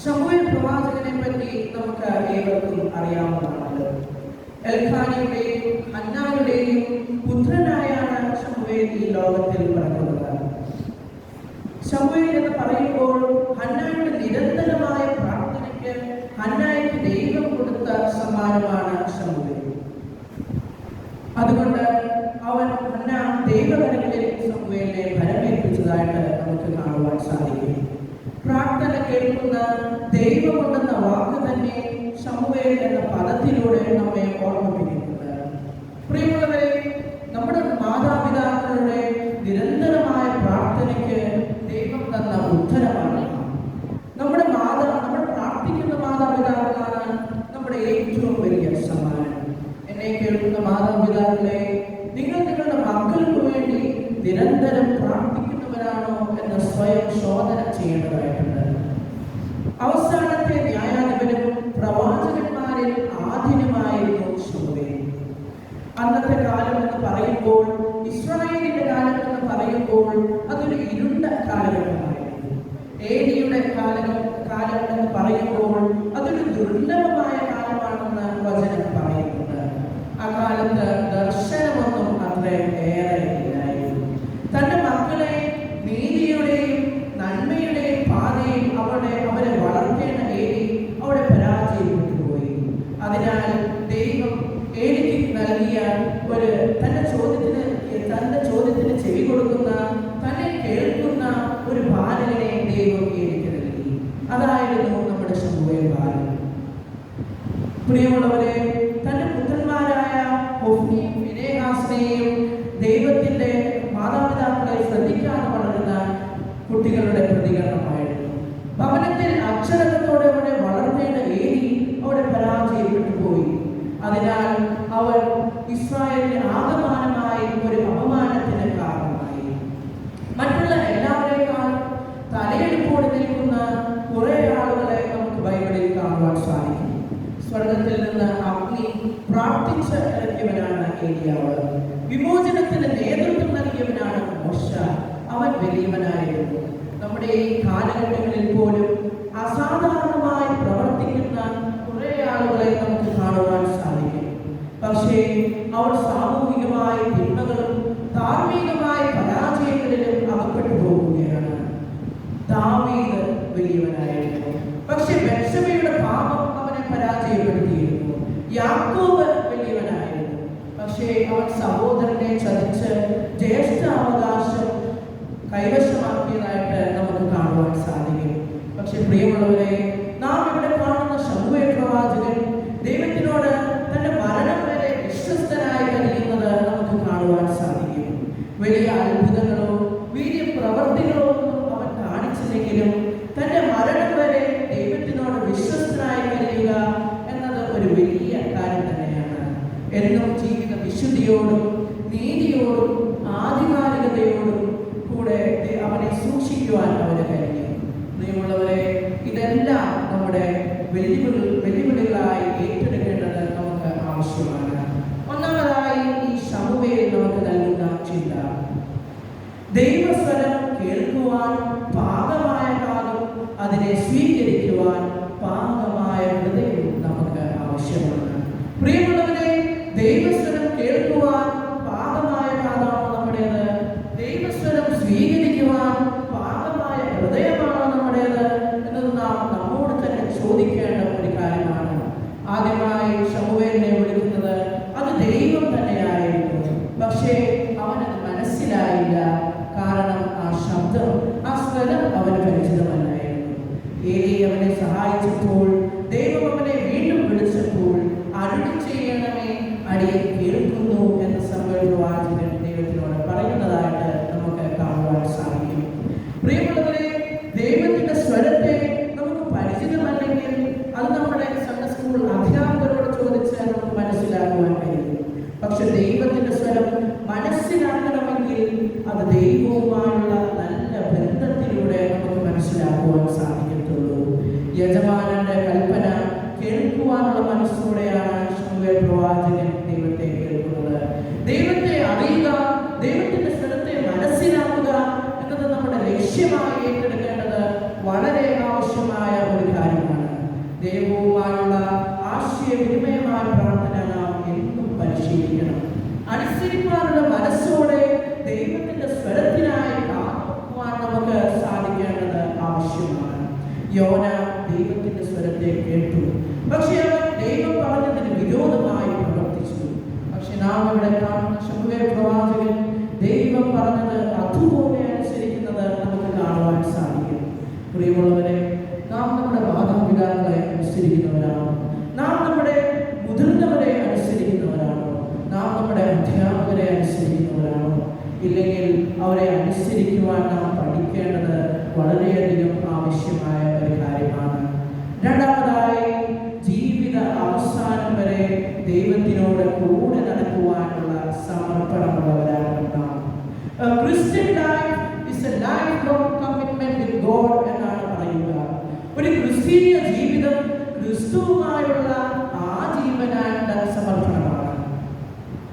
Speaker 5: ശമൂവേൽ പ്രവാചകനെ പറ്റി നമുക്ക് ഏവർക്കും അറിയാവുന്നതാണ്. എൽക്കാനയുടെയും ഹന്നായുടെയും പുത്രനായാണ് ശമൂവേൽ ഈ ലോകത്തിൽ പിറക്കുന്നത്. ശമൂവേൽ എന്ന് പറയുമ്പോൾ ഹന്നായുടെ നിരന്തരമായ പ്രാർത്ഥനയ്ക്ക് ഹന്നായ്ക്ക് ദൈവം കൊടുത്ത സമ്മാനമാണ് ശമൂവേൽ. അതുകൊണ്ട് ഹന്ന ദൈവകരങ്ങളിൽ ശമൂവേലിനെ ഫലമേൽപ്പിച്ചതായിട്ട് നമുക്ക് കാണുവാൻ സാധിക്കും. പ്രാർത്ഥന കേൾക്കുന്ന ദൈവമുണ്ടെന്ന വാക്ക് തന്നെ ശമൂവേൽ എന്ന പദത്തിലൂടെ നമ്മെ ഓർമ്മിപ്പിക്കുന്നുണ്ട്. പ്രിയമുള്ളവരെ, നമ്മുടെ മാതാപിതാക്കളുടെ നിരന്തരമായ പ്രാർത്ഥനയ്ക്ക് ദൈവം തന്ന ഉത്തരമാണ്. നമ്മൾ പ്രാർത്ഥിക്കുന്ന മാതാപിതാക്കളാണ് നമ്മുടെ ഏറ്റവും വലിയ സമ്മാനം. എന്നെ കേൾക്കുന്ന മാതാപിതാക്കളെ, നിങ്ങൾ നിങ്ങളുടെ മക്കൾക്ക് വേണ്ടി നിരന്തരം പ്രാർത്ഥിക്കുന്നവരാണോ എന്ന് സ്വയം ശോധന ചെയ്യേണ്ടതായിട്ടുണ്ട്. അവസാനത്തെ ന്യായാധിപനും പ്രവാചകന്മാരിൽ ആദ്യനുമായിരുന്നു ശമൂവേൽ. അന്നത്തെ കാലം എന്ന് പറയുമ്പോൾ, ഇസ്രായേലിന്റെ കാലം എന്ന് പറയുമ്പോൾ അതൊരു ഇരുണ്ട കാലഘട്ടമായിരുന്നു. ഏലിയുടെ കാലം എന്ന് പറയുമ്പോൾ അതൊരു ദുർലഭമായ കാലമാണെന്ന് വചനം പറയുന്നുണ്ട്. ആ കാലത്ത് ദർശനമൊന്നും അത്ര ഏറെ ഇല്ലായിരുന്നു. തന്റെ മക്കളെ നീതിയുടെയും നന്മയുടെയും പാതയിൽ അവരെ വളർത്തേണ്ട ഏലി അവിടെ പരാജയപ്പെട്ടു പോയി. അതിനാൽ ദൈവം ഏലിക്ക് നൽകിയ തന്റെ ചോദ്യത്തിന് ചെവി കൊടുക്കുന്ന, തന്നെ കേൾക്കുന്ന ഒരു ബാലനെ ദൈവം ഏലിക്ക് നൽകി. അതായിരുന്നു നമ്മുടെ ശമൂവേൽ ബാലൻ. പ്രിയമുള്ളവരെ, തന്റെ പുത്രന്മാരായ ഹൊഫ്നിയും ഫിനെഹാസിനെയും ദൈവത്തിന്റെ മാതാപിതാക്കളെ ശ്രദ്ധിക്കാതെ വളരുന്ന കുട്ടികളുടെ പ്രതികരണമായിരുന്നു. ഭവനത്തിൽ അക്ഷരത്തോടെ അവിടെ വളർത്തേണ്ട ഏലി അവിടെ പരാജയപ്പെട്ടു പോയി. അതിനാൽ അവർ ഇസ്രായേലിന് ആകമാനമായി ഒരു അപമാനത്തിന് കാരണമായി. മറ്റുള്ള എല്ലാവരെക്കാളും തലയെടുപ്പോടെ നിൽക്കുന്ന കുറെ ആളുകളെ നമുക്ക് ബൈബിളിൽ കാണുവാൻ സാധിക്കും. സ്വർഗത്തിൽ നിന്ന് അഗ്നി പ്രാർത്ഥിച്ച് ഇറക്കിയവനാണ് ഏലിയാവ്. വിമോചനത്തിന് നേതൃത്വം നൽകിയവനാണ് മോശ. അവൻ വലിയവനായിരുന്നു. നമ്മുടെ ഈ കാലഘട്ടങ്ങളിൽ പോലും അസാധാരണമായി പ്രവർത്തിക്കുന്ന കുറെ ആളുകളെ നമുക്ക് കാണുവാൻ സാധിക്കും. പക്ഷേ അവർ സാമൂഹികമായ തിന്മകളും ധാർമ്മികമായ പരാജയങ്ങളിലും അകപ്പെട്ടു പോകുകയാണ്. ദാവീദ് വലിയവനായിരുന്നു, പക്ഷെ ബത്ശബയുടെ പാപം അവനെ പരാജയപ്പെടുത്തിയിരുന്നു. യാക്കോബ് വലിയവനായിരുന്നു, പക്ഷേ അവൻ സഹോദരനെ ചതിച്ച് ജ്യേഷ്ഠ അവകാശം കൈവശമാക്കിയതായിട്ട് നമുക്ക് കാണുവാൻ സാധിക്കും. പക്ഷെ പ്രിയമുള്ളവരെ, നാം ഇവിടെ കാണുന്ന ശമൂവേൽ പ്രവാചകൻ ദൈവത്തിനോട് തന്റെ മരണം വരെ വിശ്വസ്തനായി കഴിയുന്നത് നമുക്ക് കാണുവാൻ സാധിക്കും. വലിയ അത്ഭുതങ്ങളോ വീര്യപ്രവർത്തികളോ ഒന്നും അവൻ കാണിച്ചില്ലെങ്കിലും തന്റെ മരണം വരെ ദൈവത്തിനോട് വിശ്വസ്തനായി കഴിയുക എന്നത് ഒരു വലിയ കാര്യം തന്നെയാണ്. എന്നും ജീവിത വിശുദ്ധിയോടും നീതിയോടും ആധികാരികതയോടും കൂടെ അവനെ സൂക്ഷിക്കുവാൻ അവന് കഴിയും. പ്രിയമുള്ളവരെ, ഇതെല്ലാം നമ്മുടെ വെല്ലുവിളികളായി ഏറ്റെടുക്കേണ്ടത് നമുക്ക് ആവശ്യമാണ്. ഒന്നാമതായി ഈ ശമൂവേൽ നമുക്ക് നൽകുന്ന ചിന്ത, ദൈവസ്വരം കേൾക്കുവാൻ പാകമായ കാലം, അതിനെ സ്വീകരിക്കുവാൻ പാകമായ ഹൃദയം നമുക്ക് ആവശ്യമാണ്. പ്രിയമുള്ളവരെ, ദൈവസ്വരം കേൾക്കുവാൻ പാകമായ കാലമാണോ നമ്മുടേത്? ദൈവസ്വരം സ്വീകരിക്കുവാൻ പാകമായ ഹൃദയമാണോ നമ്മുടേത് എന്നത് നാം നമ്മോട് തന്നെ ചോദിക്കേണ്ട ഒരു കാര്യമാണ്. ആദ്യമായി ശമൂവേലിനെ വിളിക്കുന്നത് അത് ദൈവം തന്നെയായിരുന്നു. പക്ഷേ അവനത് മനസ്സിലായില്ല. കാരണം ആ ശബ്ദം, ആ സ്വരം അവന് പരിചിതമല്ലായിരുന്നു. ഏലി അവനെ സഹായിച്ചപ്പോൾ, ദൈവം അവനെ വീണ്ടും വിളിച്ചപ്പോൾ, അരുളി ചെയ്യണമേ, അടിയൻ കേൾക്കുന്നു എന്ന് ശമൂവേൽ പ്രവാചകൻ ദൈവത്തിനോട് പറയുന്നതായിട്ട് നമുക്ക് കാണുവാൻ സാധിക്കും. പ്രിയമുള്ളവരെ, ദൈവത്തിന്റെ സ്വരത്തെ നമുക്ക് പരിചിതമല്ലെങ്കിൽ അത് നമ്മുടെ സൺഡേ സ്കൂൾ അധ്യാപകരോട് ചോദിച്ചാൽ നമുക്ക് മനസ്സിലാക്കുവാൻ കഴിയും. പക്ഷെ ദൈവത്തിന്റെ സ്വരം മനസ്സിലാക്കണമെങ്കിൽ അത് ദൈവവുമായുള്ള നല്ല ബന്ധത്തിലൂടെ നമുക്ക് മനസ്സിലാക്കുവാൻ സാധിക്കത്തുള്ളൂ. യജമാനന്റെ കൽപ്പന കേൾക്കുവാനുള്ള മനസ്സോടെയാണ് ശമൂവേൽ പ്രവാചകൻ ദൈവത്തെ കേൾക്കുന്നത്. ദൈവത്തെ അറിയുക, ദൈവത്തിന്റെ സ്വരത്തെ മനസ്സിലാക്കുക എന്നത് നമ്മുടെ ലക്ഷ്യമായി ഏറ്റെടുക്കേണ്ടത് വളരെ ആവശ്യമായ ഒരു കാര്യമാണ്. ദൈവവുമായുള്ള ആശയവിനിമയമായ പ്രാർത്ഥന നാം എന്നും പരിശീലിക്കണം. അനുസരിക്കാനുള്ള മനസ്സോടെ ദൈവത്തിന്റെ സ്വരത്തിനായി കാക്കുവാൻ നമുക്ക് സാധിക്കും. യോന ദൈവത്തിന്റെ സ്വരത്തെ കേട്ടു, പക്ഷെ അവൻ ദൈവം പറഞ്ഞതിന് വിരോധമായി പ്രവർത്തിച്ചു. പക്ഷെ നാം ഇവിടെ കാണുന്ന ശമൂവേൽ പ്രവാചകൻ ദൈവം പറഞ്ഞത് അതുപോലെ അനുസരിക്കുന്നത് നമുക്ക് കാണുവാൻ സാധിക്കും. പ്രിയമുള്ളവരെ, നാം നമ്മുടെ മാതാപിതാക്കളെ അനുസരിക്കുന്നവരാണോ? നാം നമ്മുടെ മുതിർന്നവരെ അനുസരിക്കുന്നവരാണോ? നാം നമ്മുടെ അധ്യാപകരെ അനുസരിക്കുന്നവരാണോ? ഇല്ലെങ്കിൽ അവരെ അനുസരിക്കുവാൻ നാം പഠിക്കേണ്ടത് വളരെയധികം ആവശ്യമായ ഒരു കാര്യമാണ്. രണ്ടാമതായി, ജീവിത അവസാനം വരെ ദൈവത്തിനോട് കൂടെ നടക്കുവാനുള്ള സമർപ്പണമുള്ളവരാണ് നാം. Christian life is a lifelong commitment with God എന്നാണ് പറയുക. ഒരു ക്രിസ്തീയ ജീവിതം ക്രിസ്തുവുമായുള്ള ആജീവനാന്ത സമർപ്പണമാണ്.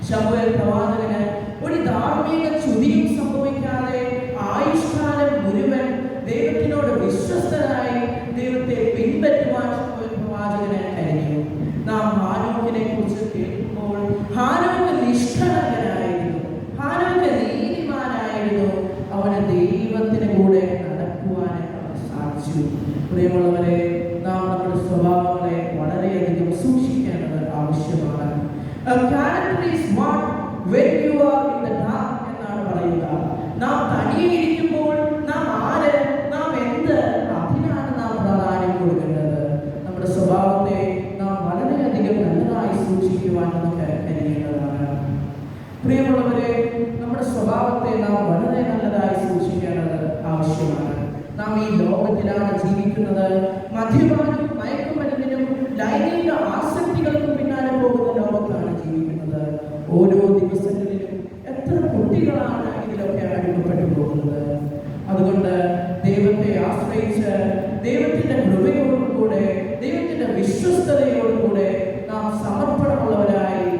Speaker 5: ശമൂവേൽ പ്രവാചകന് ഒരു ധാർമ്മിക ച്യുതിയും സംഭവിക്കാതെ ആയുഷ്കാലം മുഴുവൻ ദൈവത്തിനോട് വിശ്വസ്തരായി ദൈവത്തെ പിൻപറ്റുവാൻ ശമൂവേൽ പ്രവാചകന് കഴിഞ്ഞു. നാം ഹാനോക്കിനെ കുറിച്ച് കേൾക്കുമ്പോൾ ഹാനോക്ക് നിഷ്കളങ്കനായിരുന്നു, ഹാനോക്ക് നീതിമാനായിരുന്നു. അവന് ദൈവത്തിന് കൂടെ നടക്കുവാൻ സാധിച്ചു. പ്രിയമുള്ളവരെ, നാം നമ്മുടെ സ്വഭാവങ്ങളെ വളരെയധികം സൂക്ഷിക്കേണ്ടത് ആവശ്യമാണ്. Character is what when you are in the dark എന്നാണ് പറയുക. നാം തനിയെ ഇരിക്കുമ്പോൾ നാം ആര്, നാം എന്ത്, അതിനാണ് നാം പ്രാധാന്യം കൊടുക്കേണ്ടത്. നമ്മുടെ സ്വഭാവത്തെ നാം വളരെയധികം നല്ലതായി സൂക്ഷിക്കുവാൻ നമുക്ക് കഴിയേണ്ടതാണ്. പ്രിയമുള്ളവരെ, നമ്മുടെ സ്വഭാവത്തെ നാം വളരെ നല്ലതായി സൂക്ഷിക്കേണ്ടത് ആവശ്യമാണ്. നാം ഈ ലോകത്തിലാണ് ജീവിക്കുന്നത്. മദ്യപാനം, മയക്കുമരുന്നിനും ലൈംഗിക ആസക്തികൾക്കും പിന്നാലെ പോകുന്ന ലോകത്താണ് ജീവിക്കുന്നത്. ഓരോ ദിവസങ്ങളിലും എത്ര കുട്ടികളാണ് ഇതിലൊക്കെ അടിമപ്പെട്ടു പോകുന്നത്. അതുകൊണ്ട് ദൈവത്തെ ആശ്രയിച്ച് ദൈവത്തിന്റെ കൃപയോടുകൂടെ ദൈവത്തിന്റെ വിശ്വസ്തതയോടുകൂടെ നാം സമർപ്പണമുള്ളവരായി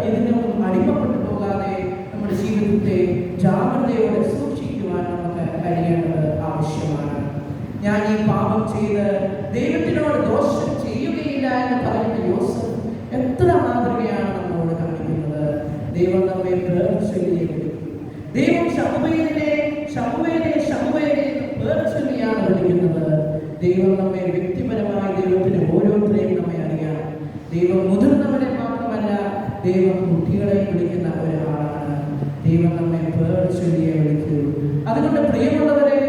Speaker 5: ഇതിനൊന്നും അടിമപ്പെട്ടു പോകാതെ നമ്മുടെ ജീവിതത്തെ ജാഗ്രതയോടെ സൂക്ഷിക്കുവാൻ നമുക്ക് കഴിയേണ്ടത് ആവശ്യമാണ്. ഞാൻ ഈ പാപം ചെയ്ത് ദൈവത്തിനോട് ദോഷം ചെയ്യുകയില്ല എന്ന് പറയുന്ന യോസഫ് എത്ര മാതൃകയാണ് നമ്മോട് കാണിക്കുന്നത്. ദൈവം നമ്മെ പേർച്ചൊല്ലിയാണ് വിളിക്കുന്നത്. ദൈവം നമ്മെ വ്യക്തിപരമായി ദൈവത്തിന് ഓരോരുത്തരെയും നമ്മെ അറിയാം. ദൈവം മുതിർന്നവരെ മാത്രമല്ല, ദൈവം കുട്ടികളെ വിളിക്കുന്ന ഒരാളാണ്. ദൈവം നമ്മെ പേർച്ചൊല്ലിയെ വിളിക്കൂ. അതുകൊണ്ട് പ്രിയമുള്ളവരെ,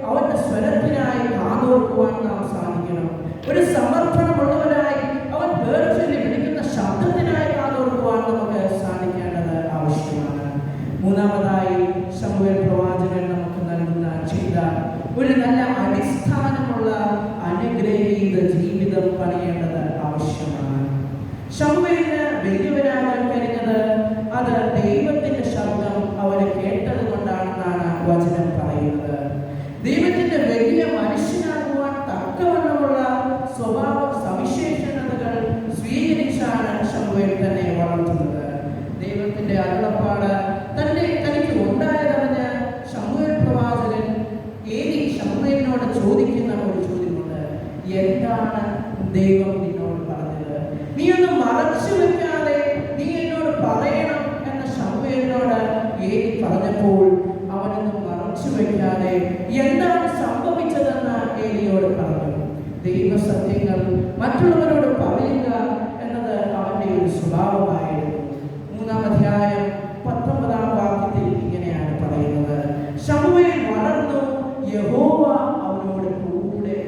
Speaker 5: അവന്റെ സ്വരത്തിനായി കാതോർക്കുവാൻ നാം സാധിക്കണം. ഒരു സമർപ്പണമുള്ളവരായി അവൻ പേർച്ചൊല്ലി വിളിക്കുന്ന ശബ്ദത്തിനായി കാതോർക്കുവാൻ നമുക്ക് സാധിക്കേണ്ടത് ആവശ്യമാണ്. മൂന്നാമതായി, ശമൂവേൽ പ്രവാചകൻ നമുക്ക് നൽകുന്ന ചിന്ത, ഒരു നല്ല അടിസ്ഥാനമുള്ള അനുഗ്രഹീത ജീവിതം പണിയേണ്ടത് ആവശ്യമാണ്. ശമൂവേലിന് വലിയവരാകാൻ കഴിഞ്ഞത് അത് ദൈവത്തിന്റെ ശബ്ദം അവന് കേട്ടത് കൊണ്ടാണെന്നാണ് വചനം പറയുന്നത്. ദൈവത്തിന്റെ വലിയ മനുഷ്യനാകുവാൻ തക്കവണ്ണമുള്ള സ്വഭാവ സവിശേഷതകൾ സ്വീകരിച്ചാണ് ശമൂവേൽ തന്നെ വളർത്തുന്നത്. ദൈവത്തിന്റെ അരുളപ്പാട് തനിക്ക് ഉണ്ടായതറിഞ്ഞ് ശമൂവേൽ പ്രവാചകൻ ശമൂവേലിനോട് ചോദിക്കുന്ന ഒരു ചോദ്യമുണ്ട്. എന്താണ് ദൈവം നിന്നോട് പറഞ്ഞത്? നീ ഒന്നും മറച്ചു വെക്കാതെ നീ എന്നോട് പറയണം എന്ന ശമൂവേലിനോട് പറഞ്ഞപ്പോൾ അവനൊന്നും മറച്ചു വെക്കാതെ എന്താണ് സംഭവിച്ചതെന്ന് ഏലിയോട് പറഞ്ഞു. ദൈവസത്യങ്ങൾ മറ്റുള്ളവരോട് പറയുക എന്നത് അവന്റെ ഒരു സ്വഭാവമായിരുന്നു. 3-ാം അധ്യായം 19-ാം വാക്യത്തിൽ ഇങ്ങനെയാണ് പറയുന്നത്: ശമൂവേൽ വളർന്നു, യഹോവ അവനോട് കൂടെ.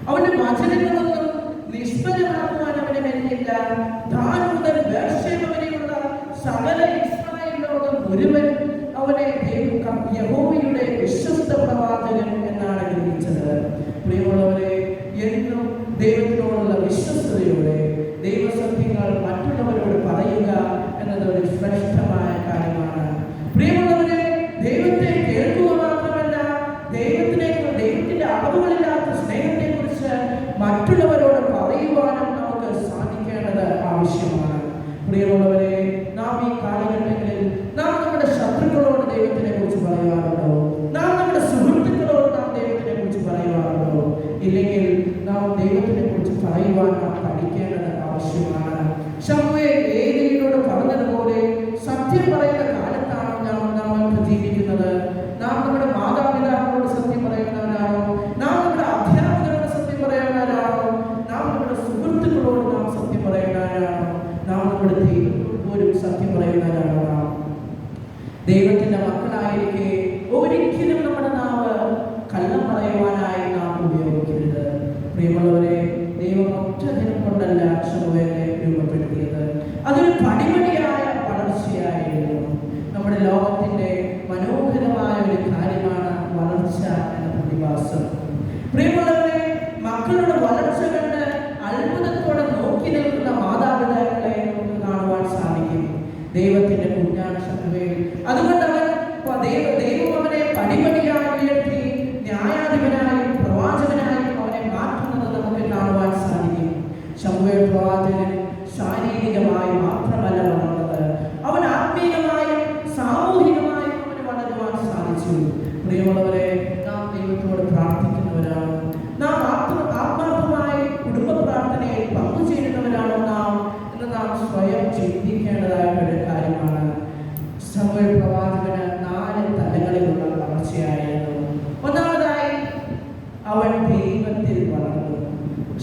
Speaker 5: അവന്റെ വചനങ്ങളൊന്നും നിഷ്ഫലമാക്കുവാൻ അവന് കഴിഞ്ഞില്ല. ദാൻ മുതൽ ബേർശേബ വരെയുള്ള സകല ഇസ്രായേൽ ലോകം മുഴുവൻ അവനെ യഹോവയുടെ വിശ്വസ്ത പ്രവാചകൻ എന്നാണ് വിളിച്ചത്. പ്രിയമുള്ളവരെ, എന്നും ദൈവത്തിനോടുള്ള വിശ്വസ്തയോടെ ദൈവസത്യങ്ങൾ മറ്റുള്ളവരോട് പറയുക എന്നത് ഒരു ശ്രേഷ്ഠമായ കാര്യമാണ്. പ്രിയമുള്ളവരെ, ദൈവത്തെ കേൾക്കുക മാത്രമല്ല, ദൈവത്തിന്റെ അളവുകളില്ലാത്ത സ്നേഹത്തെക്കുറിച്ച് മറ്റുള്ളവരോട് പറയുവാനും നമുക്ക് സാധിക്കേണ്ടത് ആവശ്യമാണ്. പ്രിയമുള്ളവരെ, നാം ഈ കാലഘട്ടങ്ങളിൽ നാം നമ്മുടെ ശത്രുക്കളോട് ദൈവത്തിനെ കുറിച്ച് പറയാറുണ്ടോ? നാം നമ്മുടെ സുഹൃത്തുക്കളോട് നാം ദൈവത്തിനെ കുറിച്ച് പറയാറുണ്ടോ? ഇല്ലെങ്കിൽ നാം ദൈവത്തിനെ കുറിച്ച് പറയുവാൻ നാം പഠിക്കേണ്ടത് ആവശ്യമാണ്. ശമൂവേൽ ഏലിയോട് പറഞ്ഞതുപോലെ സത്യം പറയുന്ന കാലത്താണ് നാം ജീവിക്കുന്നത്. നാം നമ്മുടെ മാതാപിതാക്കളോട് സത്യം പറയുന്നവരാണോ? നാം ആയിരിക്കെ ഒരിക്കലും നമ്മുടെ നാവ് കള്ളം പറയുവാനായി നാം ഉപയോഗിക്കരുത്. പ്രിയമുള്ളവരെ, ദൈവം ഒറ്റ ദിനം കൊണ്ടല്ല ശമൂവേലിനെ രൂപപ്പെടുത്തിയത്. അതൊരു പടിപടിയായ വളർച്ചയായിരുന്നു. നമ്മുടെ ലോകത്തിന്റെ മനോഹരമായ ഒരു കാര്യമാണ് വളർച്ച എന്ന പ്രതിഭാസം. പ്രിയമുള്ളവരെ, മക്കളുടെ വളർച്ച കണ്ട് അത്ഭുതത്തോടെ നോക്കി നിൽക്കുന്ന മാതാപിതാക്കളെ നമുക്ക് കാണുവാൻ സാധിക്കും. ദൈവത്തിന്റെ കുഞ്ഞാണ് ശമൂവേൽ. അതുകൊണ്ട് ദൈവം അവനെ പടിപടിയായി ഉയർത്തി ന്യായാധിപനായും പ്രവാചകനായും അവനെ മാറ്റുന്നത് നമുക്ക് കാണുവാൻ സാധിക്കും. ശമൂവേൽ പ്രവാചകൻ ശാരീരികമായി മാത്രമല്ല വളർന്നത്, അവൻ ആത്മീയമായും സാമൂഹികമായും അവന് വളരുവാൻ സാധിച്ചു. പ്രിയമുള്ളവരെ, നാം ദൈവത്തോട് പ്രാർത്ഥിക്കുന്നവരാണ്. നാം ആത്മാർത്ഥമായി കുടുംബ പ്രാർത്ഥനയിൽ പങ്കുചേരുന്നവരാണോ നാം എന്ന് നാം സ്വയം ചിന്തിക്കേണ്ടതായിട്ടൊരു കാര്യമാണ്. ശമൂവേൽ പ്രവാചകന് 4 തലങ്ങളിലുള്ള വളർച്ചയായിരുന്നു. ഒന്നാമതായി, അവൻ ദൈവത്തിൽ വളർന്നു.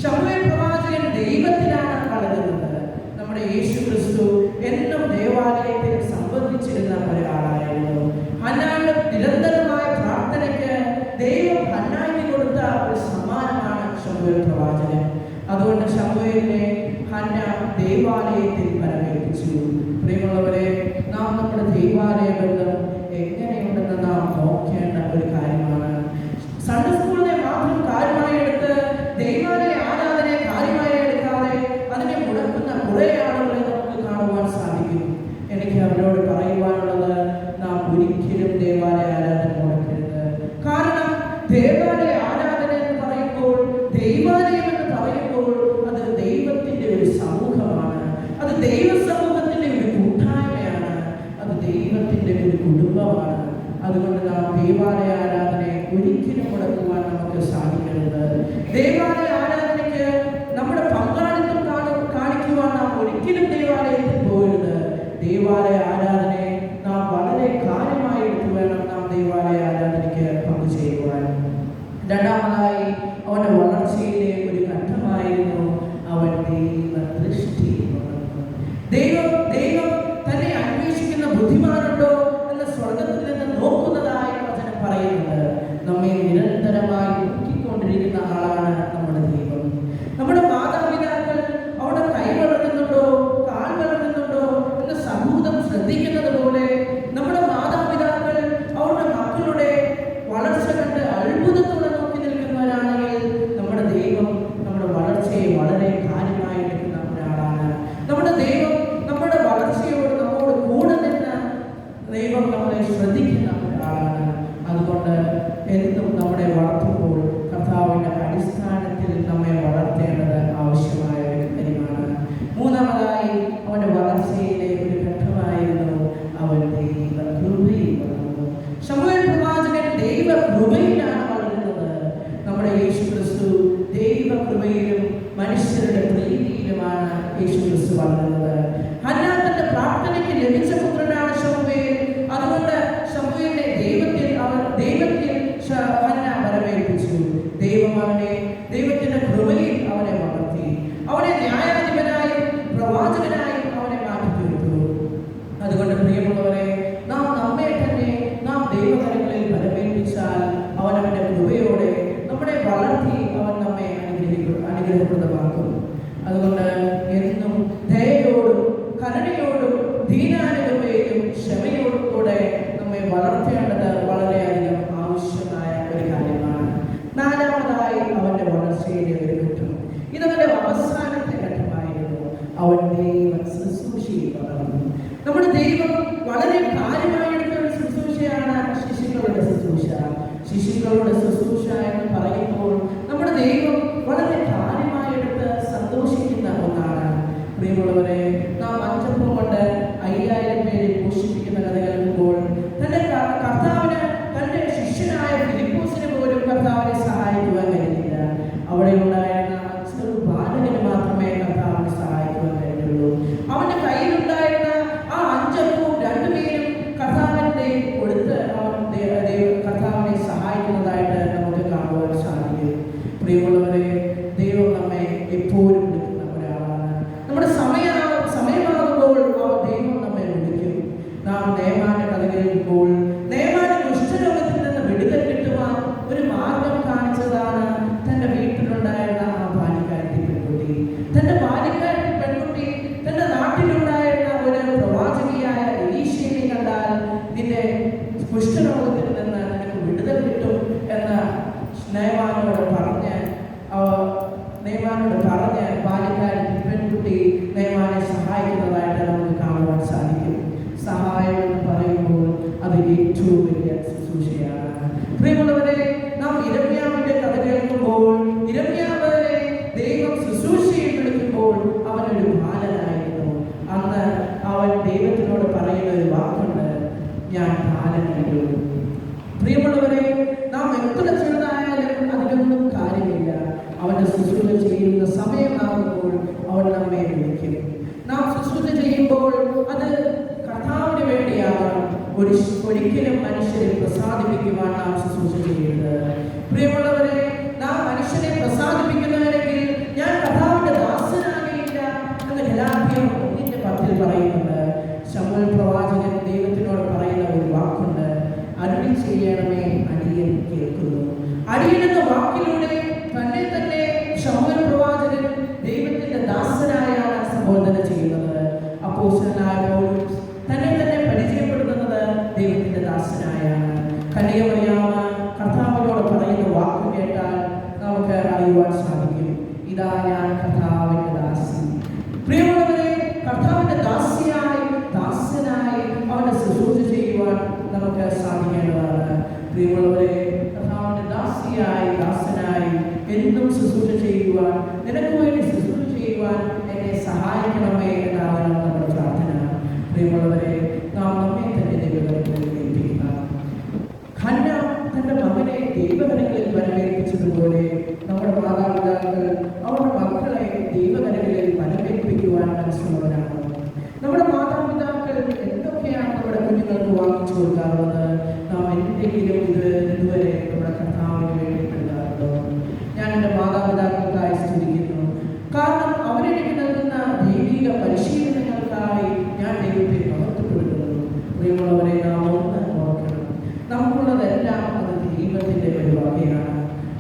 Speaker 5: ശമൂവേൽ പ്രവാചകൻ ദൈവത്തിലാണ് വളരുന്നത്. നമ്മുടെ യേശു ക്രിസ്തു എന്നും ദേവാലയത്തിൽ സംബന്ധിച്ചിരുന്ന ഒരാളായിരുന്നു. ഹന്നായുടെ നിരന്തരമായ പ്രാർത്ഥനയ്ക്ക് ദൈവം ഹന്നായ്ക്ക് കൊടുത്ത ഒരു സമ്മാനമാണ് ശമൂവേൽ പ്രവാചകൻ. അതുകൊണ്ട് ശമൂവേലിനെ ഹന്ന ദൈവാലയത്തിൽ വരവേൽപ്പിച്ചു. പ്രിയമുള്ളവരെ, നാം നമ്മുടെ ദൈവാലയ ബന്ധം എങ്ങനെയുണ്ടെന്ന് നാം നോക്കേണ്ട ഒരു കാര്യമാണ്. സൺഡേ സ്കൂളിനെ മാത്രം കാര്യമായി എടുത്ത് ദൈവാലയ ആരാധനയെ കാര്യമായി എടുക്കാതെ അതിനെ മുടക്കുന്ന കുറേ ആളുകളെ നമുക്ക് കാണുവാൻ സാധിക്കും. എനിക്ക് അവരോട് പറയുവാനുള്ളത്, നാം ഒരിക്കലും ദേവാലയ ആരാധന മുടക്കരുത്. കാരണം ദേവാലയ ആരാധന എന്ന് പറയുമ്പോൾ, ദൈവാലയം എന്ന് പറയുമ്പോൾ അത് ദൈവത്തിന്റെ ഒരു സമൂഹമാണ്. അത് ദൈവ സമൂഹത്തിന്റെ ഒരു കൂട്ടായ്മയാണ്. അത് ദൈവത്തിന്റെ ഒരു കുടുംബമാണ്. അതുകൊണ്ട് നാം ദേവാലയ ആരാധനയെ ഒരിക്കലും മുടക്കുവാൻ നമുക്ക് സാധിക്കരുത്. ദേവാലയ ആരാധനയ്ക്ക് നമ്മുടെ പങ്കാളിത്തം കാണിക്കുവാൻ നാം ഒരിക്കലും ദേവാലയത്തിൽ പോകരുത്. ദേവാലയ ആരാധനയെ നാം വളരെ കാര്യമായി എടുത്തു വേണം നാം ദേവാലയ ആരാധനയ്ക്ക് പങ്കുചേരുവാൻ. രണ്ടാമതായി, അവന്റെ വളർച്ചയിലെ ഒരു ഘട്ടമായിരുന്നു അവൻ ദൈവദൃഷ്ടി വളർന്നു. ദൈവം തന്നെ അന്വേഷിക്കുന്ന ബുദ്ധിമാനുണ്ടോ എന്ന് സ്വർഗത്തിൽ നിന്ന് നോക്കുന്നതായി വചനം പറയുന്നുണ്ട്. നമ്മെ നിരന്തരമായി നോക്കിക്കൊണ്ടിരിക്കുന്ന ആളാണ് നമ്മുടെ ദൈവം. നമ്മുടെ മാതാപിതാക്കൾ അവിടെ കൈ വളരുന്നുണ്ടോ കാൽ വളരുന്നുണ്ടോ എന്ന് സഹൂദം ശ്രദ്ധിക്കുന്നത് പോലെ നമ്മുടെ മാതാപിതാക്കൾ അവരുടെ മക്കളുടെ വളർച്ച കണ്ട് അത്ഭുതത്തോടെ നോക്കി നിൽക്കുന്നവരാണെങ്കിൽ നമ്മുടെ ദൈവം നമ്മുടെ വളർച്ചയെ വളരെ കാര്യമായി എടുക്കുന്ന ഒരാളാണ്. നമ്മുടെ ദൈവം നമ്മുടെ വളർച്ചയോട് നമ്മോട് കൂടെ നിന്ന് ദൈവം നമ്മളെ ശ്രദ്ധിക്കുന്ന ഒരാളാണ്. അതുകൊണ്ട് എന്നും നമ്മളെ വളർത്തുമ്പോൾ കർത്താവിന്റെ അടിസ്ഥാനത്തിൽ നമ്മെ വളർത്തേണ്ടത് ആവശ്യമായ ഒരു കാര്യമാണ്. മൂന്നാമതായി, അവന്റെ വളർച്ചയിലെ ഒരു ഘട്ടമായിരുന്നു അവൻ ദൈവ കൃപയിൽ വളർന്നു. ശമൂവേൽ പ്രവാചകൻ ദൈവ കൃപയിലാണ് വളരുന്നത്. നമ്മുടെ യേശു ക്രിസ്തു ദൈവ കൃപയിലും മനുഷ്യരുടെ പ്രീതിയിലുമാണ് യേശു ക്രിസ്തു വളരുന്നത്. ഹന്നാ തന്റെ പ്രാർത്ഥനയ്ക്ക് ലഭിച്ച പുത്രനാണ് ശമൂവേൽ. അതുകൊണ്ട് ശമൂവേലിനെ ദൈവത്തിൽ ഹന്ന വരവേൽപ്പിച്ചു. ദൈവം അവനെ ദൈവത്തിന്റെ കൃപയിൽ അവനെ വളർത്തി. അവനെ ന്യായാധിപനായും പ്രവാചകനായും അവനെ മാറ്റിത്തീർത്തു. അതുകൊണ്ട് പ്രിയമുള്ളവരെ, നാം നമ്മെ തന്നെ നാം ദൈവകരങ്ങളിൽ വരവേൽപ്പിച്ചാൽ അവൻ അവന്റെ കൃപയോടെ നമ്മളെ വളർത്തി അവൻ നമ്മെ അനുഗ്രഹപ്രദമാക്കും. അതുകൊണ്ട് എന്നും ദയയോടും കരുണയോടും ദീനാനുകമ്പയിലും ക്ഷമയോടും കൂടെ നമ്മെ വളർത്തേണ്ടത് വളരെയധികം ആവശ്യമായ ഒരു കാര്യമാണ്. നാലാമതായി, അവന്റെ വളർച്ചയിലെ ഒരു ഘട്ടം, ഇതവന്റെ അവസാനത്തെ ഘട്ടമായിരുന്നു. അവൻ ദൈവ ശുശ്രൂഷയിൽ വളർന്നു. നമ്മുടെ ദൈവം വളരെ കാര്യമായി എടുത്ത ഒരു ശുശ്രൂഷയാണ് ശിശുക്കളുടെ ശുശ്രൂഷ. ശിശുക്കളുടെ ശുശ്രൂഷ എന്ന് പറയുമ്പോൾ നമ്മുടെ ദൈവം വളരെ കാര്യമായി എടുത്ത് സന്തോഷിക്കുന്ന ഒന്നാണ്. പ്രിയമുള്ളവരെ, നാം അഞ്ചപ്പം കൊണ്ട് 5000 പേരെ പോഷിപ്പിക്കുന്ന കഥ കേൾക്കുമ്പോൾ തന്റെ കർത്താവിന് തന്റെ ശിഷ്യനായ ഫിലിപ്പോസിന് പോലും കർത്താവിനെ സഹായിക്കുവാൻ കഴിഞ്ഞില്ല. അവിടെ ഉണ്ടായിരുന്ന ചെറു ബാലകന് മാത്രമേ കർത്താവിനെ സഹായിക്കുവാൻ കഴിഞ്ഞുള്ളൂ. അവന്റെ കയ്യിലുണ്ടായിരുന്ന ആ 5 അപ്പവും 2 മീനും കർത്താവിന്റെ കൊടുത്ത് കർത്താവിനെ സഹായിക്കുന്നതായിട്ട് നമുക്ക് കാണുവാൻ സാധിക്കും. പ്രിയമുള്ളവരെ, ദൈവം നമ്മെ എപ്പോഴും വിളിക്കുന്ന ഒരാളാണ്. നമ്മുടെ സമയം സഹായിക്കുന്നതായിട്ട് നമുക്ക് കാണുവാൻ സാധിക്കും. സഹായം എന്ന് പറയുമ്പോൾ അത് ഏറ്റവും വലിയ ശുശ്രൂഷയാണ്. പ്രിയമുള്ളവരെ, നാം യിരെമ്യാവിന്റെ കഥ കേൾക്കുമ്പോൾ യിരെമ്യാവിനെ ദൈവം ശുശ്രൂഷയിൽ വിളിക്കുമ്പോൾ അവനൊരു ബാലനായിരുന്നു. അന്ന് അവൻ ദൈവത്തിനോട് പറയുന്ന ഒരു വാക്കുണ്ട്, ഞാൻ ബാലനല്ലോ. പ്രിയമുള്ളവരെ, നാം എത്ര ചെറുതായാലും അതിലൊന്നും കാര്യമില്ല. അവന്റെ ശുശ്രൂഷ ചെയ്യുന്ന സമയമാകുമ്പോൾ അവൻ നമ്മെ വിളിക്കും. നാം ശുശ്രൂഷ ചെയ്യുമ്പോൾ അത് കർത്താവിന് വേണ്ടിയാകണം. ഒരിക്കലും മനുഷ്യരെ പ്രസാദിപ്പിക്കുവാൻ നാം ശുശ്രൂഷ ചെയ്യരുത്. പ്രിയമുള്ളവരെ, നാം മനുഷ്യരെ പ്രസാദിപ്പിക്കുന്നവരെങ്കിൽ ഞാൻ കർത്താവിന്റെ ദാസനാകില്ല എന്ന് ഗലാത്യർ 1:10 പറയുന്നുണ്ട്. ശമൂവേൽ പ്രവാചകൻ ദൈവത്തിനോട് പറയുന്ന ഒരു വാക്കുണ്ട്, അരുളി ചെയ്യണമേ, അടിയൻ കേൾക്കുന്നു. അടിയൻ എന്ന വാക്കിലൂടെ തന്നെ തന്നെ ശമൂവേൽ പ്രവാചകൻ ദൈവത്തിന്റെ ദാസനായാണ് സംബോധന ചെയ്യുന്നത്. അപ്പോസ്തലനായ പൗലോസ് തന്നെ തന്നെ പരിചയപ്പെടുത്തുന്നത് ദൈവത്തിന്റെ ദാസനായാണ്. കന്യകമറിയാമ കർത്താവിനോട് പറയുന്ന വാക്ക് കേട്ടാൽ നമുക്ക് അറിയുവാൻ സാധിക്കും, ഇതാ ഞാൻ കർത്താവിന്റെ ദാസി. പ്രിയമുള്ളവരെ, കർത്താവിന്റെ ദാസിയായി ദാസനായി അവന്റെ ശുശ്രൂഷ ചെയ്യുവാൻ നമുക്ക് സാധിക്കേണ്ടതാണ്. പ്രിയമുള്ളവരെ, കർത്താവിന്റെ ദാസിയായി ദാസനായി എന്നും ശുശ്രൂഷ ചെയ്യുവാൻ, നിനക്ക് വേണ്ടി ശുശ്രൂഷ ചെയ്യുവാൻ എന്നെ സഹായിക്കണമേ എന്നാണ് നമ്മുടെ പ്രാർത്ഥന. പ്രിയമുള്ളവരെ, നാം നമ്മെ തന്നെ ദൈവകരങ്ങളിൽ ഏൽപ്പിക്കുക. ഹന്ന തന്റെ മകനെ ദൈവകരങ്ങളിൽ വരവേൽപ്പിച്ചതുപോലെ നമ്മുടെ മാതാപിതാക്കൾ അവരുടെ മക്കളെ ദൈവകരങ്ങളിൽ വരവേൽപ്പിക്കുവാൻ മനസ്സുള്ളവരാണ്. നമ്മുടെ മാതാപിതാക്കൾ എന്തൊക്കെയാണ് നമ്മുടെ കുഞ്ഞുങ്ങൾക്ക് വാങ്ങിച്ചു കൊടുക്കാറുള്ളത്? നാം എന്തെങ്കിലും ഇതുവരെ നമ്മുടെ കർത്താവിന് വേണ്ടി നൽകാറുണ്ടോ? ഞാൻ എൻ്റെ മാതാപിതാക്കൾക്കായി സ്തുതിക്കുന്നു. കാരണം അവരെനിക്ക് നൽകുന്ന ദൈവിക പരിശീലനങ്ങൾക്കായി ഞാൻ ദൈവത്തെ മഹത്വപ്പെടുത്തുന്നു. പ്രിയമുള്ളവരെ, നാം ഒന്ന് ഓർക്കണം, നമുക്കുള്ളതെല്ലാം അത് ദൈവത്തിൻ്റെ പരിപാടിയാണ്.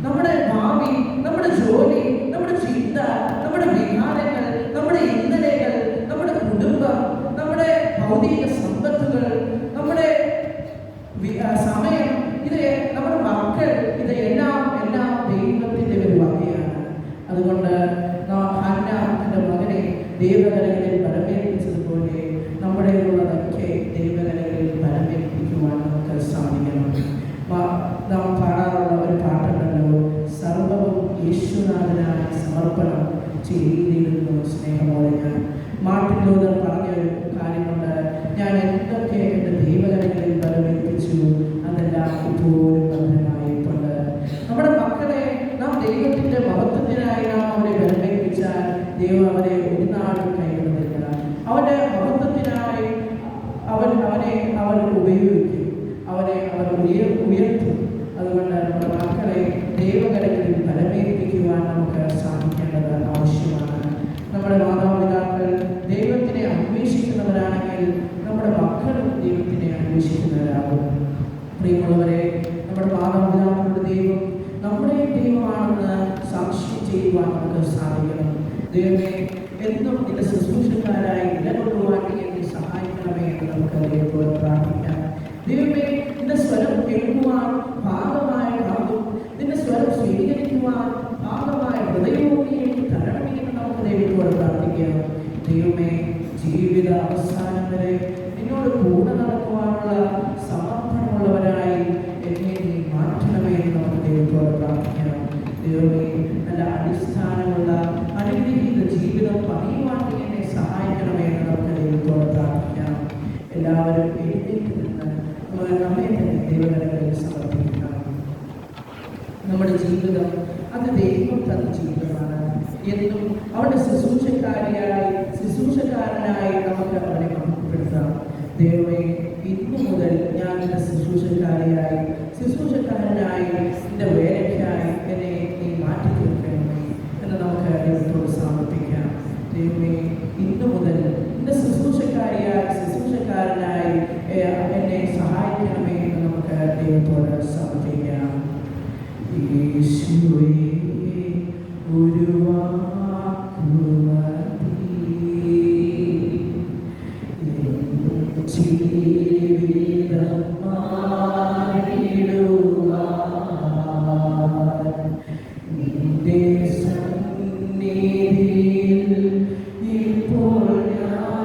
Speaker 5: നമ്മുടെ ഭാവി, നമ്മുടെ ജോലി, നമ്മുടെ ചിന്ത, നമ്മുടെ വികാരങ്ങൾ, നമ്മുടെ ഇന്നലെകൾ, നമ്മുടെ കുടുംബം, നമ്മുടെ ഭൗതിക സമ്പത്തുകൾ, നമ്മുടെ സമയം, ഇത് നമ്മുടെ മക്കൾ, ഇത് എല്ലാം ദൈവത്തിൻ്റെ പരിപാടിയാണ്. അതുകൊണ്ട് ഹന്ന തൻ്റെ മകനെ ദൈവകരങ്ങളിൽ പരമേൽപ്പിച്ചതുപോലെ നമ്മുടെ ഉള്ളതൊക്കെ ദൈവകരങ്ങളിൽ പരമേൽപ്പിക്കുവാൻ നമുക്ക് സാധിക്കണം. നാം പാടാറുള്ള ഒരു പാട്ടുണ്ടല്ലോ, സർവവും യേശുനാഥനായി സമർപ്പണം ചെയ്തിരുന്നു സ്നേഹമോടെ. ഞാൻ മാർട്ടിൻ ലൂതർ പറഞ്ഞൊരു കാര്യമുണ്ട്, ഞാൻ എന്തൊക്കെ എൻ്റെ ദൈവകരങ്ങളിൽ പരമേൽപ്പിച്ചു അതെല്ലാം ഇപ്പോഴും ഭദ്രമായിട്ടുണ്ട്. നമ്മുടെ മക്കളെ നാം ദൈവത്തിൻ്റെ മഹത്വത്തിനായി നാം അവരെ പരമേൽപ്പിച്ചാൽ ദൈവം അവരെ ഒരു നാളും കൈവിടുന്നില്ല. അവൻ്റെ മഹത്വത്തിനായി അവൻ ഉപയോഗിക്കും, അവർ ഉയർത്തും. അതുകൊണ്ട് നമ്മുടെ മക്കളെ ദൈവകരങ്ങളിൽ പരമേൽപ്പിക്കുവാൻ നമുക്ക് സാധിക്കേണ്ടത് ആവശ്യമാണ്. നമ്മുടെ മാതാപിതാക്കൾ ദൈവത്തിനെ അന്വേഷിക്കുന്നവരാണെങ്കിൽ നമ്മുടെ മക്കളും ദൈവത്തിനെ അന്വേഷിക്കുന്നവരാകും. പ്രിയമുള്ളവരെ, നമ്മുടെ മാതാപിതാക്കളുടെ ദൈവം നമ്മുടെ ദൈവമാണെന്ന് സാക്ഷ്യം ചെയ്യുവാൻ നമുക്ക് സാധിക്കണം. ദൈവമേ, എന്നും നിന്റെ ശുശ്രൂഷക്കാരായി നിലകൊള്ളുവാൻ എന്നെ സഹായിക്കണമേ എന്ന് നമുക്ക് ദൈവത്തോട് പ്രാർത്ഥിക്കാം. ദൈവമേ, നിന്റെ സ്വരം കേൾക്കുവാൻ പാകമായ ഭാഗം, നിന്റെ സ്വരം സ്വീകരിക്കുവാൻ പാകമായ ഹൃദയവും എനിക്ക് തരണമേ എന്ന് നമുക്ക് ദൈവത്തോട് പ്രാർത്ഥിക്കാം. ദൈവമേ, ജീവിത അവസാനം വരെ നിന്നോട് കൂടെ നടക്കുവാനുള്ള സമർപ്പണമുള്ളവരായി എന്നെ നീ മാറ്റണമേ എന്ന് നമുക്ക് ദൈവത്തോട് പ്രാർത്ഥിക്കാം. ദൈവമേ, നല്ല അടിസ്ഥാനമുള്ള അനുഗ്രഹീത ജീവിതം പണിയുവാൻ എന്നെ സഹായിക്കണമേ എന്ന് നമുക്ക് ദൈവത്തോട് പ്രാർത്ഥിക്കാം. എല്ലാവരും എഴുന്നേറ്റ് നിന്ന് നമ്മെ തന്നെ ദൈവകരങ്ങളിൽ സമർപ്പിക്കണം. നമ്മുടെ ജീവിതം അത് ദൈവം തന്ന ജീവിതമാണ്. എന്നും അവരുടെ ശുശ്രൂഷക്കാരനായി നമുക്ക് അവരെ മഹത്വപ്പെടുത്താം. ദൈവമേ, ഇന്നു മുതൽ ഞാൻ എൻ്റെ ശുശ്രൂഷക്കാരനായി എൻ്റെ വേലയ്ക്കായി എന്നെ നീ മാറ്റി തീർക്കണമേ എന്ന് നമുക്ക് ദൈവത്തോട് സമർപ്പിക്കാം. ദൈവമേ, ഇന്നു മുതൽ എൻ്റെ ശുശ്രൂഷക്കാരനായി എന്നെ സഹായിക്കണമേ എന്ന് നമുക്ക് ദൈവത്തോട് സമർപ്പിക്കാം. യേശുവേ, ഒരു ഇപ്പോൾ ഞാൻ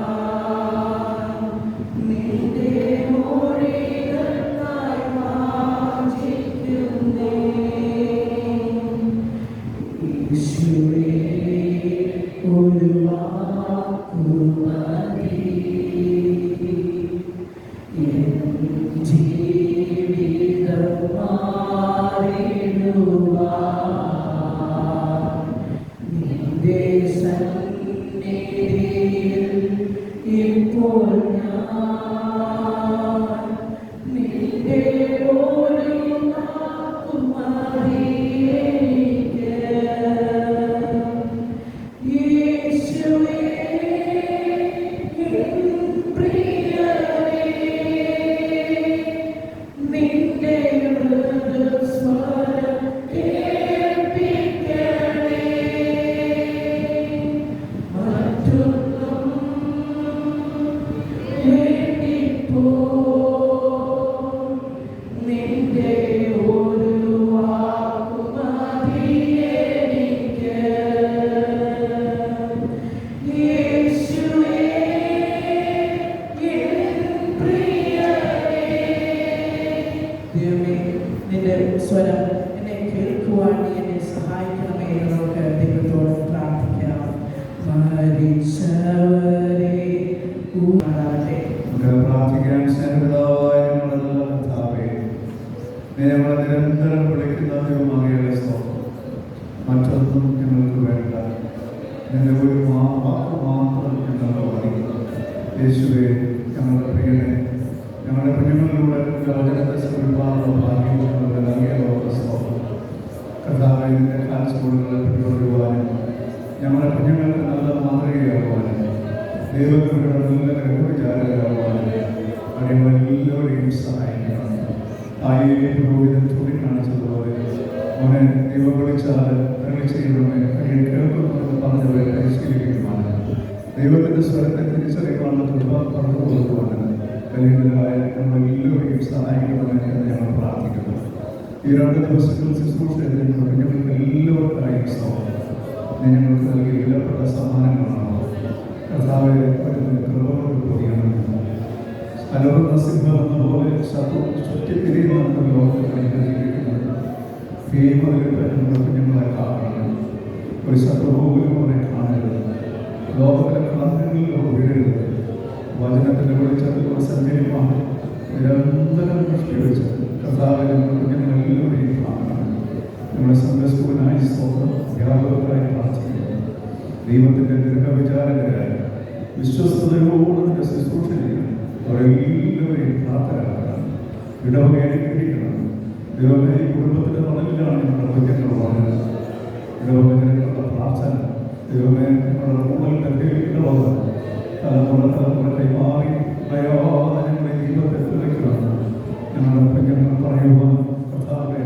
Speaker 2: പ്രാർത്ഥിക്കാൻ സ്നേഹപിതാവായ ഞങ്ങളുടെ കർത്താവേ, ഞങ്ങളെ നിരന്തരം വിളിക്കുന്ന ദൈവമാകിയ സ്തോത്രം. മറ്റൊന്നും ഞങ്ങൾക്ക് വേണ്ട, നിന്റെ ഒരു വാക്ക് മാത്രം ഞങ്ങൾക്ക് മതി. യേശുവേ, ഞങ്ങളുടെ പ്രിയനെ, ഞങ്ങളുടെ കുഞ്ഞുങ്ങളിലൂടെ വചനത്തെ ഒരുപാട് ഭാഗ്യം ഞങ്ങളുടെ നൽകിയ സ്തോത്രം. കർത്താവേ, നിന്റെ കാഴ്ചപ്പാടുകളെ പിന്തുടരുവാനും ഞങ്ങളുടെ കുഞ്ഞുങ്ങൾക്ക് നല്ല മാതൃകയാകുവാനും ദൈവങ്ങളുടെ നല്ല ഗ്രഹവിചാരകരാകുവാനും അടിമകളെല്ലാവരെയും സഹായിക്കണം. പുരോഹിതൻ ചൂണ്ടിക്കാണിച്ചതുപോലെ അവനെ ദൈവം വിളിച്ചാൽ ചെയ്യണമേ, അടിയൻ കേൾക്കുമെന്ന് പറഞ്ഞവരെ പരിശീലിക്കുവാനും ദൈവത്തിൻ്റെ സ്വരത്തെ തിരിച്ചറിയുവാനുള്ള കൃപ പറഞ്ഞു കൊടുക്കുവാനും കഴിയുന്നതായ നമ്മളെല്ലാവരെയും സഹായിക്കണമെന്ന് ഞങ്ങൾ പ്രാർത്ഥിക്കുന്നു. ഈ 2 ദിവസങ്ങളിൽ ശുശ്രൂഷ ഞങ്ങൾക്ക് എല്ലാവർക്കായി ഞങ്ങൾക്ക് നൽകിയ വിലപ്പെട്ട സമ്മാനങ്ങളാണ്. കർത്താവെ, അലോറുന്ന സിംഹം എന്നപോലെ ശത്രു ചുറ്റിത്തിരിയുന്ന ലോകത്തിൽ ജീവിക്കുന്നത് ഞങ്ങളെ കാണണം. ഒരു ശത്രുപോലും അവരെ കാണരുത്. ലോകത്തിലെ ക്ലാന്തികളിലോ വീഴരുത്. വചനത്തിൻ്റെ വെളിച്ചത്തിലൂടെ സഞ്ചരിക്കാൻ നിരന്തരം ദൃഷ്ടി വെച്ച് കർത്താവെ ഞങ്ങളെല്ലാവരെയും കാണണം. നമ്മുടെ സന്ദർശകനായി സ്തോത്രം വ്യാപകമായി പ്രാർത്ഥിക്കുന്നു. ദൈവത്തിൻ്റെ ദീർഘവിചാരകരായി വിശ്വസ്തയോടെ ശുശ്രൂഷ ചെയ്യണം. അവരെല്ലാവരെയും പ്രാർത്ഥനാക്കണം, ഇടവകയെ അനുഗ്രഹിക്കണം. ദൈവമേ, ഈ കുടുംബത്തിൻ്റെ മണലിലാണ് ഞങ്ങളുടെ കുഞ്ഞുങ്ങൾ പറഞ്ഞത്. ഇടവകജനങ്ങളുടെ പ്രാർത്ഥന ദൈവമേ, ഞങ്ങളുടെ കൂടുതൽ ഇടവക തലമുറ കൈമാറി അയാതെ ഞങ്ങളുടെ ജീവിതത്തെ തുലയ്ക്കണം. ഞങ്ങളുടെ കുഞ്ഞുങ്ങൾ പറയുവാൻ കർത്താവേ,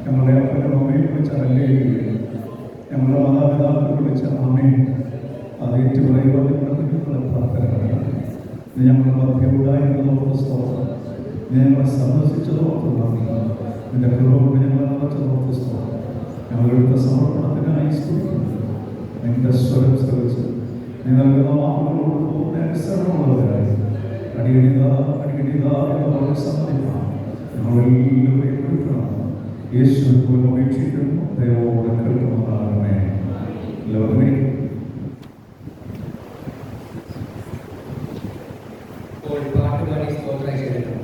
Speaker 2: ഞങ്ങളുടെ അപ്പനും അമ്മയും വിളിച്ച ഹല്ലേലൂയ, ഞങ്ങളുടെ മാതാപിതാക്കൾ വിളിച്ച ആമേൻ, അത് ഏറ്റുപറയുവാൻ ഞങ്ങളുടെ കുഞ്ഞുങ്ങളെ പ്രാർത്ഥനകളാണ്. ഞങ്ങളുടെ മധ്യമുണ്ടായിരുന്നതോർത്ത് സ്തോത്രം. ഞങ്ങളെ സന്ദർശിച്ചതോർത്ത് നന്ദി. നിന്റെ കൃപ കൊണ്ട് ഞങ്ങളെ നിറച്ചതോർത്ത് സ്തോത്രം. ഞങ്ങളെടുത്ത സമർപ്പണത്തിനായി സ്തുതിക്കുന്നു. നിന്റെ സ്വരം ശ്രമിച്ച് നിങ്ങൾക്ക് വാക്കുകളോട് പൂർണ്ണ അനുസരണമുള്ളവരായി അടിയണിതാ എന്ന് പറഞ്ഞ് സമ്മതിക്കാം. ഞങ്ങളെല്ലാവരെയും എടുക്കണം. യേശു പോലും അപേക്ഷിക്കുന്നു. ദൈവത്തോടെ കേൾക്കുമാറാകണമേ. എല്ലാവരെയും
Speaker 1: പാട്ടുപാടി സ്തോത്രം ചെയ്തിട്ടുണ്ട്.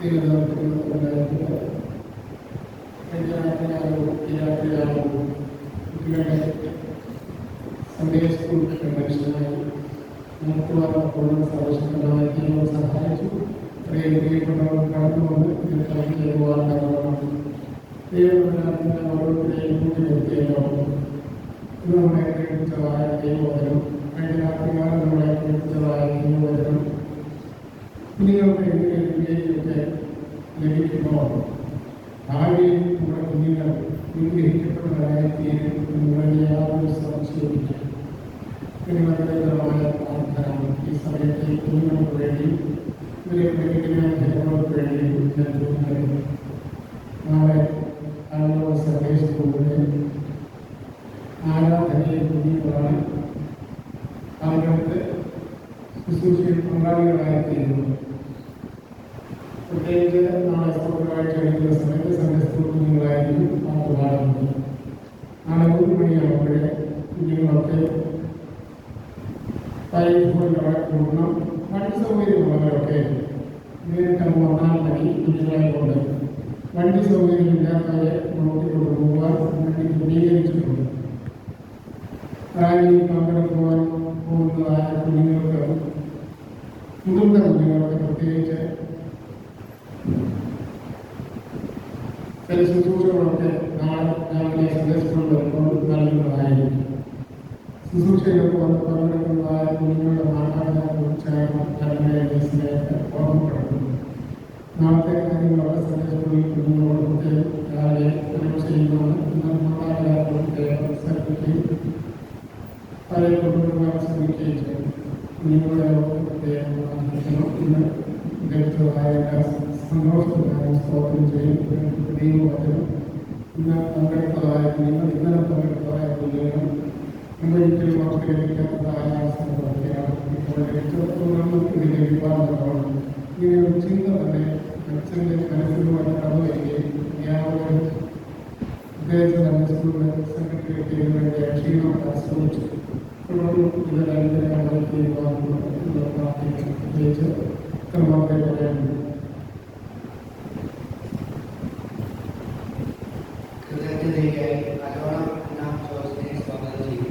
Speaker 6: കുട്ടികളുടെ സൺഡേ സ്കൂൾ കൺവെൻഷനായി നടത്തുവാനും സന്തോഷകരമായി സഹായിച്ചു. ഇത്രയും പ്രിയപ്പെട്ടവർ കടന്നു വന്ന് ഇതിൽ കളക്ട് ചെയ്യുവാൻ കാരണമാണ്. ദൈവത്തിൻ്റെ ഓരോരുത്തരെയും കൂട്ടി നിർത്തിയല്ലോ. ഇത് നമ്മളെ പ്രേരിപ്പിച്ചതായ ദൈവവചനം, കഴിഞ്ഞ രാത്രികാലം നമ്മളെ പ്രേരിപ്പിച്ചതായ ദൈവവചനം കുഞ്ഞുങ്ങൾക്ക് എങ്ങനെ വിജയിച്ചൊക്കെ ലഭിക്കുമ്പോൾ ഭാവിയിൽ നമ്മുടെ കുഞ്ഞുങ്ങൾ വിഗ്രഹിക്കപ്പെട്ടവരായിത്തീരും എന്നുള്ള യാതൊരു സംശയമില്ല. നിങ്ങളതിരമായ പ്രാർത്ഥന ഈ സമയത്ത് കുഞ്ഞുങ്ങൾക്ക് വേണ്ടി ഇവരെ പഠിക്കുന്ന ജനങ്ങൾക്ക് വേണ്ടി ഞാൻ ചോദിക്കുന്നത്, നാളെ ആളുകളുടെ സൺഡേ സ്കൂളിലെ ആരാധനയിൽ കുഞ്ഞുങ്ങളാണ് അവർക്ക് ശുശ്രൂഷയിൽ പങ്കാളികളായിത്തീരുന്നത്. പ്രത്യേകിച്ച് നാളെ സ്കൂളുകളായിട്ട് കഴിക്കുന്ന സമയത്ത് സൺഡേ സ്കൂൾ കുഞ്ഞുങ്ങളായിരിക്കും പാട്ട് പാടുന്നത്. നാളെ 3 മണിയാകുമ്പോഴേ കുഞ്ഞുങ്ങളൊക്കെ കൂടണം. വണ്ടി സൗകര്യമുള്ളവരൊക്കെ നേരിട്ട് വന്നാൽ മതി. കുഞ്ഞുങ്ങളെ കൊണ്ട് വണ്ടി സൗകര്യമില്ലാത്തവരെ നോക്കിക്കൊണ്ട് പോകാൻ വേണ്ടി ക്രമീകരിച്ചിട്ടുണ്ട്. റാലിയിൽ പങ്കെടുക്കുവാൻ പോകുന്നതായ കുഞ്ഞുങ്ങൾക്ക്, മുതിർന്ന കുഞ്ഞുങ്ങൾക്ക് പ്രത്യേകിച്ച് ചില ശുശ്രൂഷകളൊക്കെ നാളെ രാവിലെ സൺഡേ സ്കൂളിൽ വരുമ്പോൾ നൽകുന്നതായിരിക്കും. ശുശ്രൂഷയിലൊക്കെ വന്ന് പങ്കെടുക്കുന്നതായ കുഞ്ഞുങ്ങളുടെ മാതാപിതാക്കളെ സ്നേഹത്തെ ഓർമ്മപ്പെടുത്തുന്നു. നാളത്തെ കാര്യങ്ങളൊക്കെ സൺഡേ സ്കൂളിൽ കുഞ്ഞുങ്ങളോട് പ്രത്യേകം രാവിലെ അനൗൺസ് ചെയ്യുന്നതാണ്. മാതാപിതാക്കളുടെ സർട്ടിഫിക്കറ്റ് പഴയ കൊണ്ടുവരുവാൻ ശ്രമിക്കുകയും ചെയ്യും. കുഞ്ഞുങ്ങളെ പ്രത്യേകം പ്രാർത്ഥിക്കണം. ഇന്ന് ലഭിച്ചതായ സന്തോഷത്തിനായി സ്തോത്രം ചെയ്യും. ദൈവവചനം ഇന്ന് പങ്കെടുത്തതായ കുഞ്ഞുങ്ങൾ, ഇന്നലെ പങ്കെടുത്തതായ കുഞ്ഞുങ്ങൾ ഒരിക്കലും അവർക്ക് ലഭിക്കാത്തതായ അവസരങ്ങളൊക്കെയാണ് ഇപ്പോൾ ലഭിച്ചത്. ഇതിൻ്റെ വിവാദമാണ്. ഇങ്ങനെ ഒരു ചിന്ത തന്നെ അച്ഛൻ്റെ മനസ്സിലുമായി കടന്നു വരികയും യാതൊരു അദ്ദേഹത്തെ തന്നെ സ്കൂളിൽ സെക്രട്ടറിക്ക് വേണ്ടി ക്ഷീണം ശ്രമിച്ചു. പ്രത്യേകിച്ച് ക്രമത്തെ പറയാനുണ്ട്.
Speaker 1: കൃതജ്ഞതയ്ക്കായി നല്ലോണം നാം ജോസിനെ സ്വാഗതം ചെയ്യുന്നു.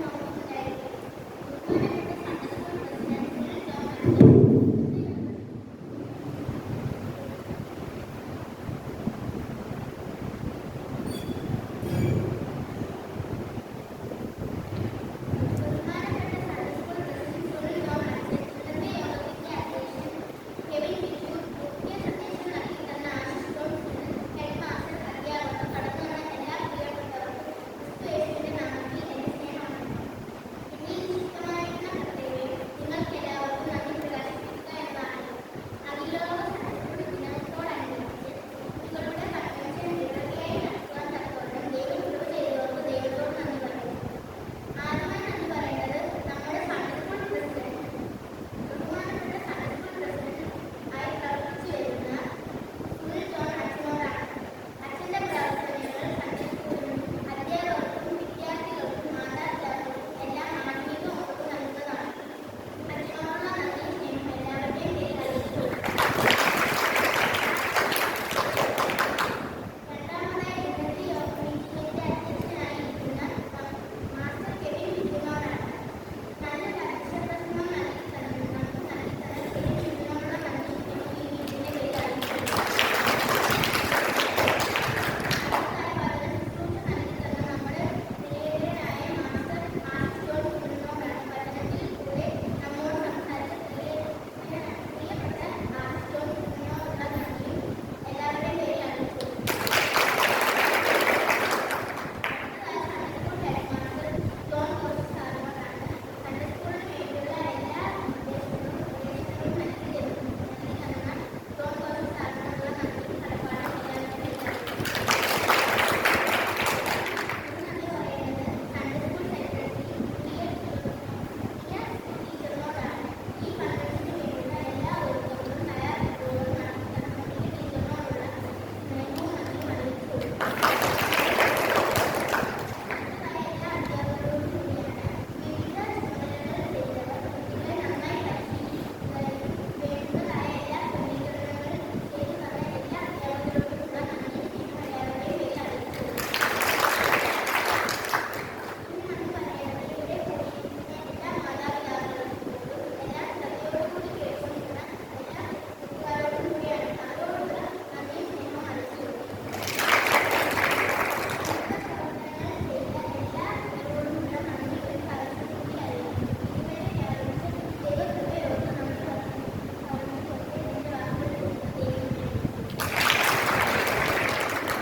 Speaker 4: നമുക്ക്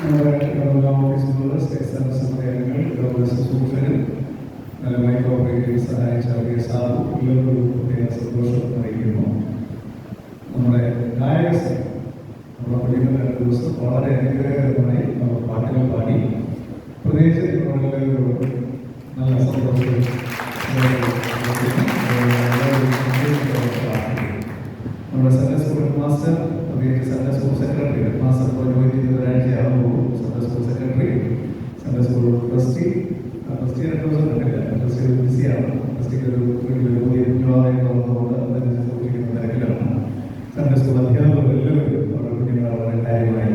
Speaker 2: നമ്മുടെ ഓഫീസുകളിൽ സെക്രട്ടറികൾ രോഗ ശുശ്രൂഷകർ നല്ലമായി കോപ്പറേറ്റീവ് സഹായിച്ച സാധു എല്ലാവരും പ്രത്യേക സന്തോഷം അറിയിക്കുന്നു. നമ്മുടെ ഗായക സംഘം നമ്മുടെ കുഞ്ഞുങ്ങൾ 2 ദിവസം വളരെ അനുഗ്രഹകരമായി നമ്മൾ പാട്ടുകൾ പാടി പ്രത്യേകിച്ച് നിങ്ങളെല്ലാവരോടും നല്ല സന്തോഷം. നമ്മുടെ സൺഡേ സ്കൂൾ ഹെഡ് മാസ്റ്റർ പ്രത്യേകിച്ച് Sunday school secretary headmaster join ചെയ്ത് ഒരാഴ്ചയാകുമ്പോൾ Sunday school secretary Sunday school trustee 2 ദിവസം കണ്ടില്ല. ട്രസ്റ്റി ബിസിയാണ്. ട്രസ്റ്റിക്ക് ഒരു പുതിയ കുഞ്ഞുവാദം തോന്നുന്നതുകൊണ്ട് അതനുസരിച്ച് കുട്ടിക്കുന്ന തിരക്കിലാണ്. സൺഡേ സ്കൂൾ അധ്യാപകർ എല്ലാവരും അവരുടെ കുഞ്ഞുങ്ങളെ വളരെ കാര്യമായി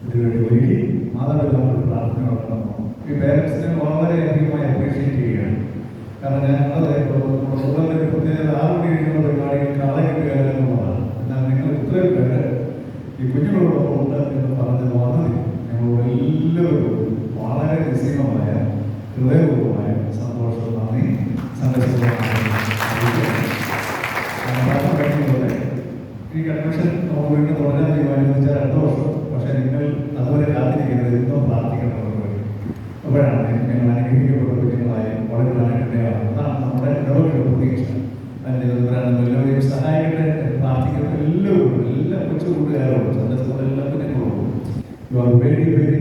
Speaker 2: ഇതിനുവേണ്ടി ഒരുക്കി മാതാപിതാക്കളുടെ പ്രാർത്ഥന നടത്തണം. ഈ പേരൻസിനെ വളരെ അധികമായി അപ്രീഷിയേറ്റ് ചെയ്യുകയാണ്. കാരണം ഞങ്ങളത് നമ്മുടെ പ്രത്യേകത 6 മണി കഴിയുന്ന പരിപാടികൾക്ക് ആളെ കിട്ടുക എന്നുള്ളതാണ്. എന്നാൽ നിങ്ങൾ ഇത്രയും പേര് ഈ കുഞ്ഞുങ്ങളോടൊപ്പം ഉണ്ട് എന്ന് പറഞ്ഞത് വന്നത് ഞങ്ങളോട് എല്ലാവരും വളരെ നിസ്സീമമായ ഹൃദയപൂർവമായ സന്തോഷം നന്ദി സന്ദർശിക്കുന്നത്. എനിക്ക് അഡ്മിഷൻ വീണ്ടും തുടരാൻ തീരുമാനിച്ചാൽ 2 വർഷം. പക്ഷേ നിങ്ങൾ അതുവരെ കാത്തിരിക്കുന്നത് ഇന്നും പ്രാർത്ഥിക്കണമെന്ന് അപ്പോഴാണ് ഞങ്ങൾ അനുഗ്രഹിക്കപ്പെട്ട കുഞ്ഞുങ്ങളായി വളരുവാനായിട്ടിടയാണ്. അതാണ് നമ്മുടെ ഇടവകളുടെ പ്രതീക്ഷ. അതിൻ്റെ എല്ലാവരെയും സഹായിക്കട്ടെ പ്രാർത്ഥിക്കുന്ന എല്ലാവരും എല്ലാ കൊച്ചു കൂട്ടുകാരോടും സൺഡേ സ്കൂളിലെ എല്ലാ കുഞ്ഞുങ്ങളോടും യു ആർ വെരി വെരി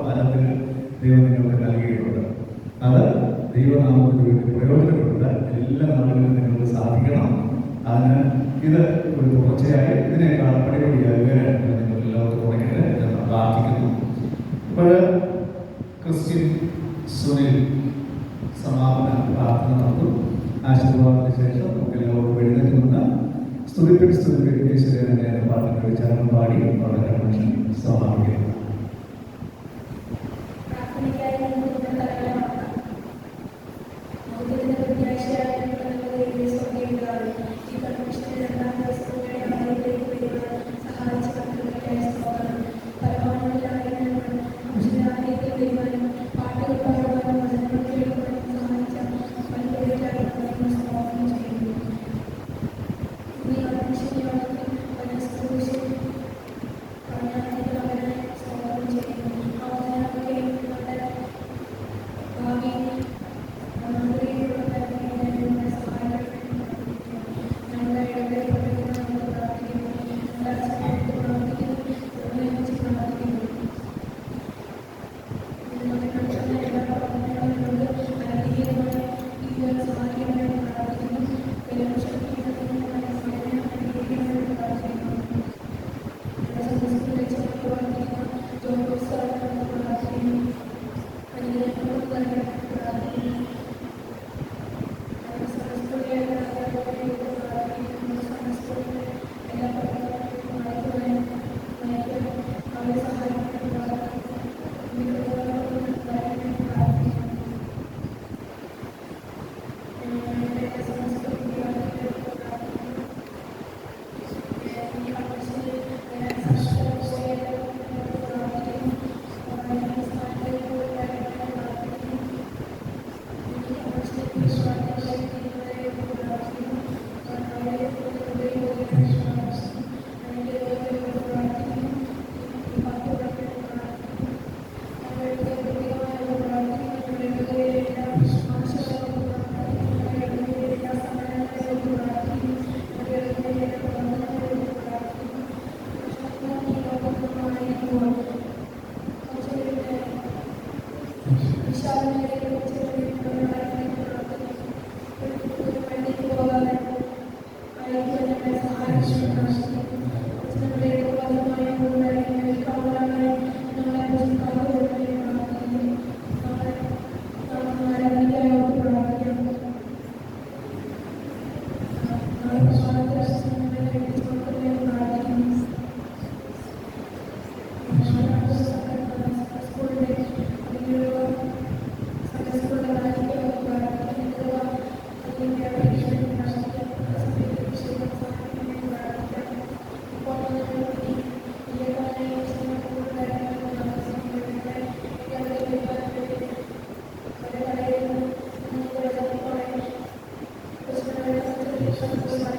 Speaker 2: തലത്തിൽ ദൈവം നിങ്ങൾക്ക് നൽകിയിട്ടുണ്ട്. അത് ദൈവനാമത്തിന് വേണ്ടി പ്രയോജനപ്പെടുത്താൻ എല്ലാ നാളുകളിലും നിങ്ങൾക്ക് സാധിക്കണം. അതിന് ഇത് ഒരു തുടർച്ചയായി ഇതിനേക്കാൾ പടിപടിയായി വരാൻ നിങ്ങൾ എല്ലാവർക്കും തുടങ്ങിയത് എന്ന് പ്രാർത്ഥിക്കുന്നു. ഇപ്പോൾ ക്രിസ്ത്യൻ സുനിൽ സമാപന പ്രാർത്ഥന നടത്തും. ആശീർവാദത്തിന് ശേഷം നമുക്ക് എല്ലാവർക്കും എഴുന്നേറ്റുകൊണ്ട് സ്തുതിപ്പിടി ഈശ്വരനെ എന്ന പാട്ടിൻ്റെ വിചാരണം പാടി അവരുടെ കൺവെൻഷൻ സമാപിക്കുന്നു.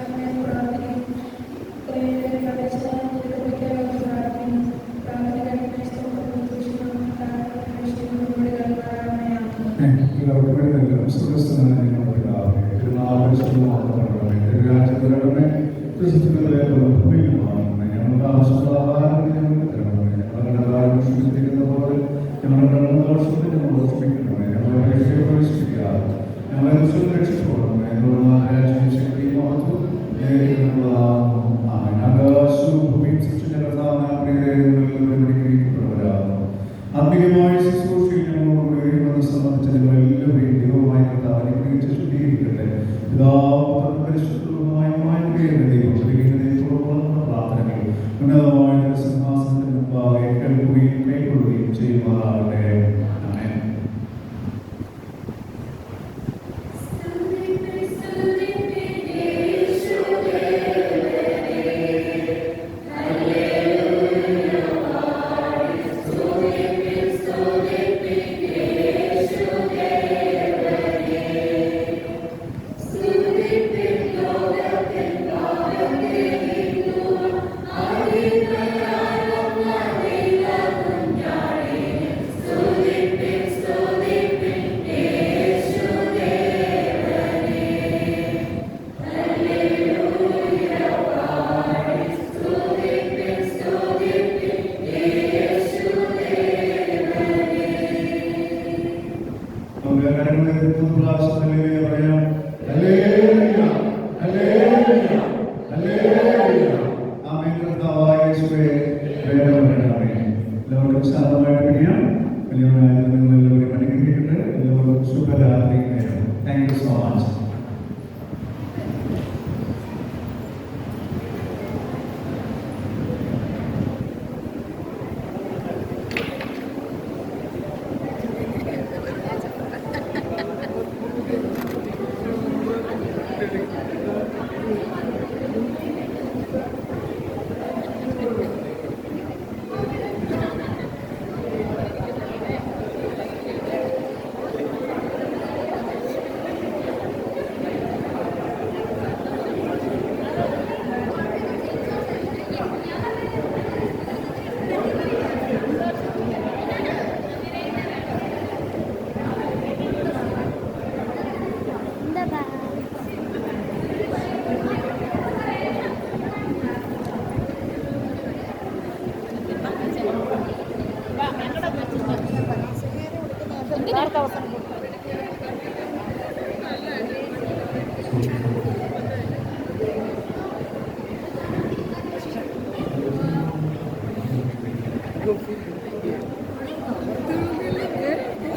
Speaker 3: Thank you.
Speaker 2: ക്രിസ്തുക്രിസ്തുവിനെ നിങ്ങളുടെ പിതാവേ, തിരുനാമപരിശുദ്ധമാക്കപ്പെടണമേ, തിരുരാജ്യത്തിലടമേ, ക്രിസ്തുവിനെ ഭൂമിയിലുമാകണമേ, ഞങ്ങൾക്ക് ആവശ്യമുള്ള ആഹാരം ഞങ്ങൾക്ക് തരണമേ, ഞങ്ങളുടെ കാര്യം ക്ഷമിച്ചിരിക്കുന്ന പോലെ ഞങ്ങളുടെ ദോഷത്തെ ഞങ്ങൾ ക്ഷമിക്കണമേ, ഞങ്ങളെ രക്ഷയെ പ്രവേശിപ്പിക്കാതെ ഞങ്ങളെ രക്ഷിച്ചുകൊള്ളണമേ, എന്നുള്ള ശക്തിയും മഹത്വം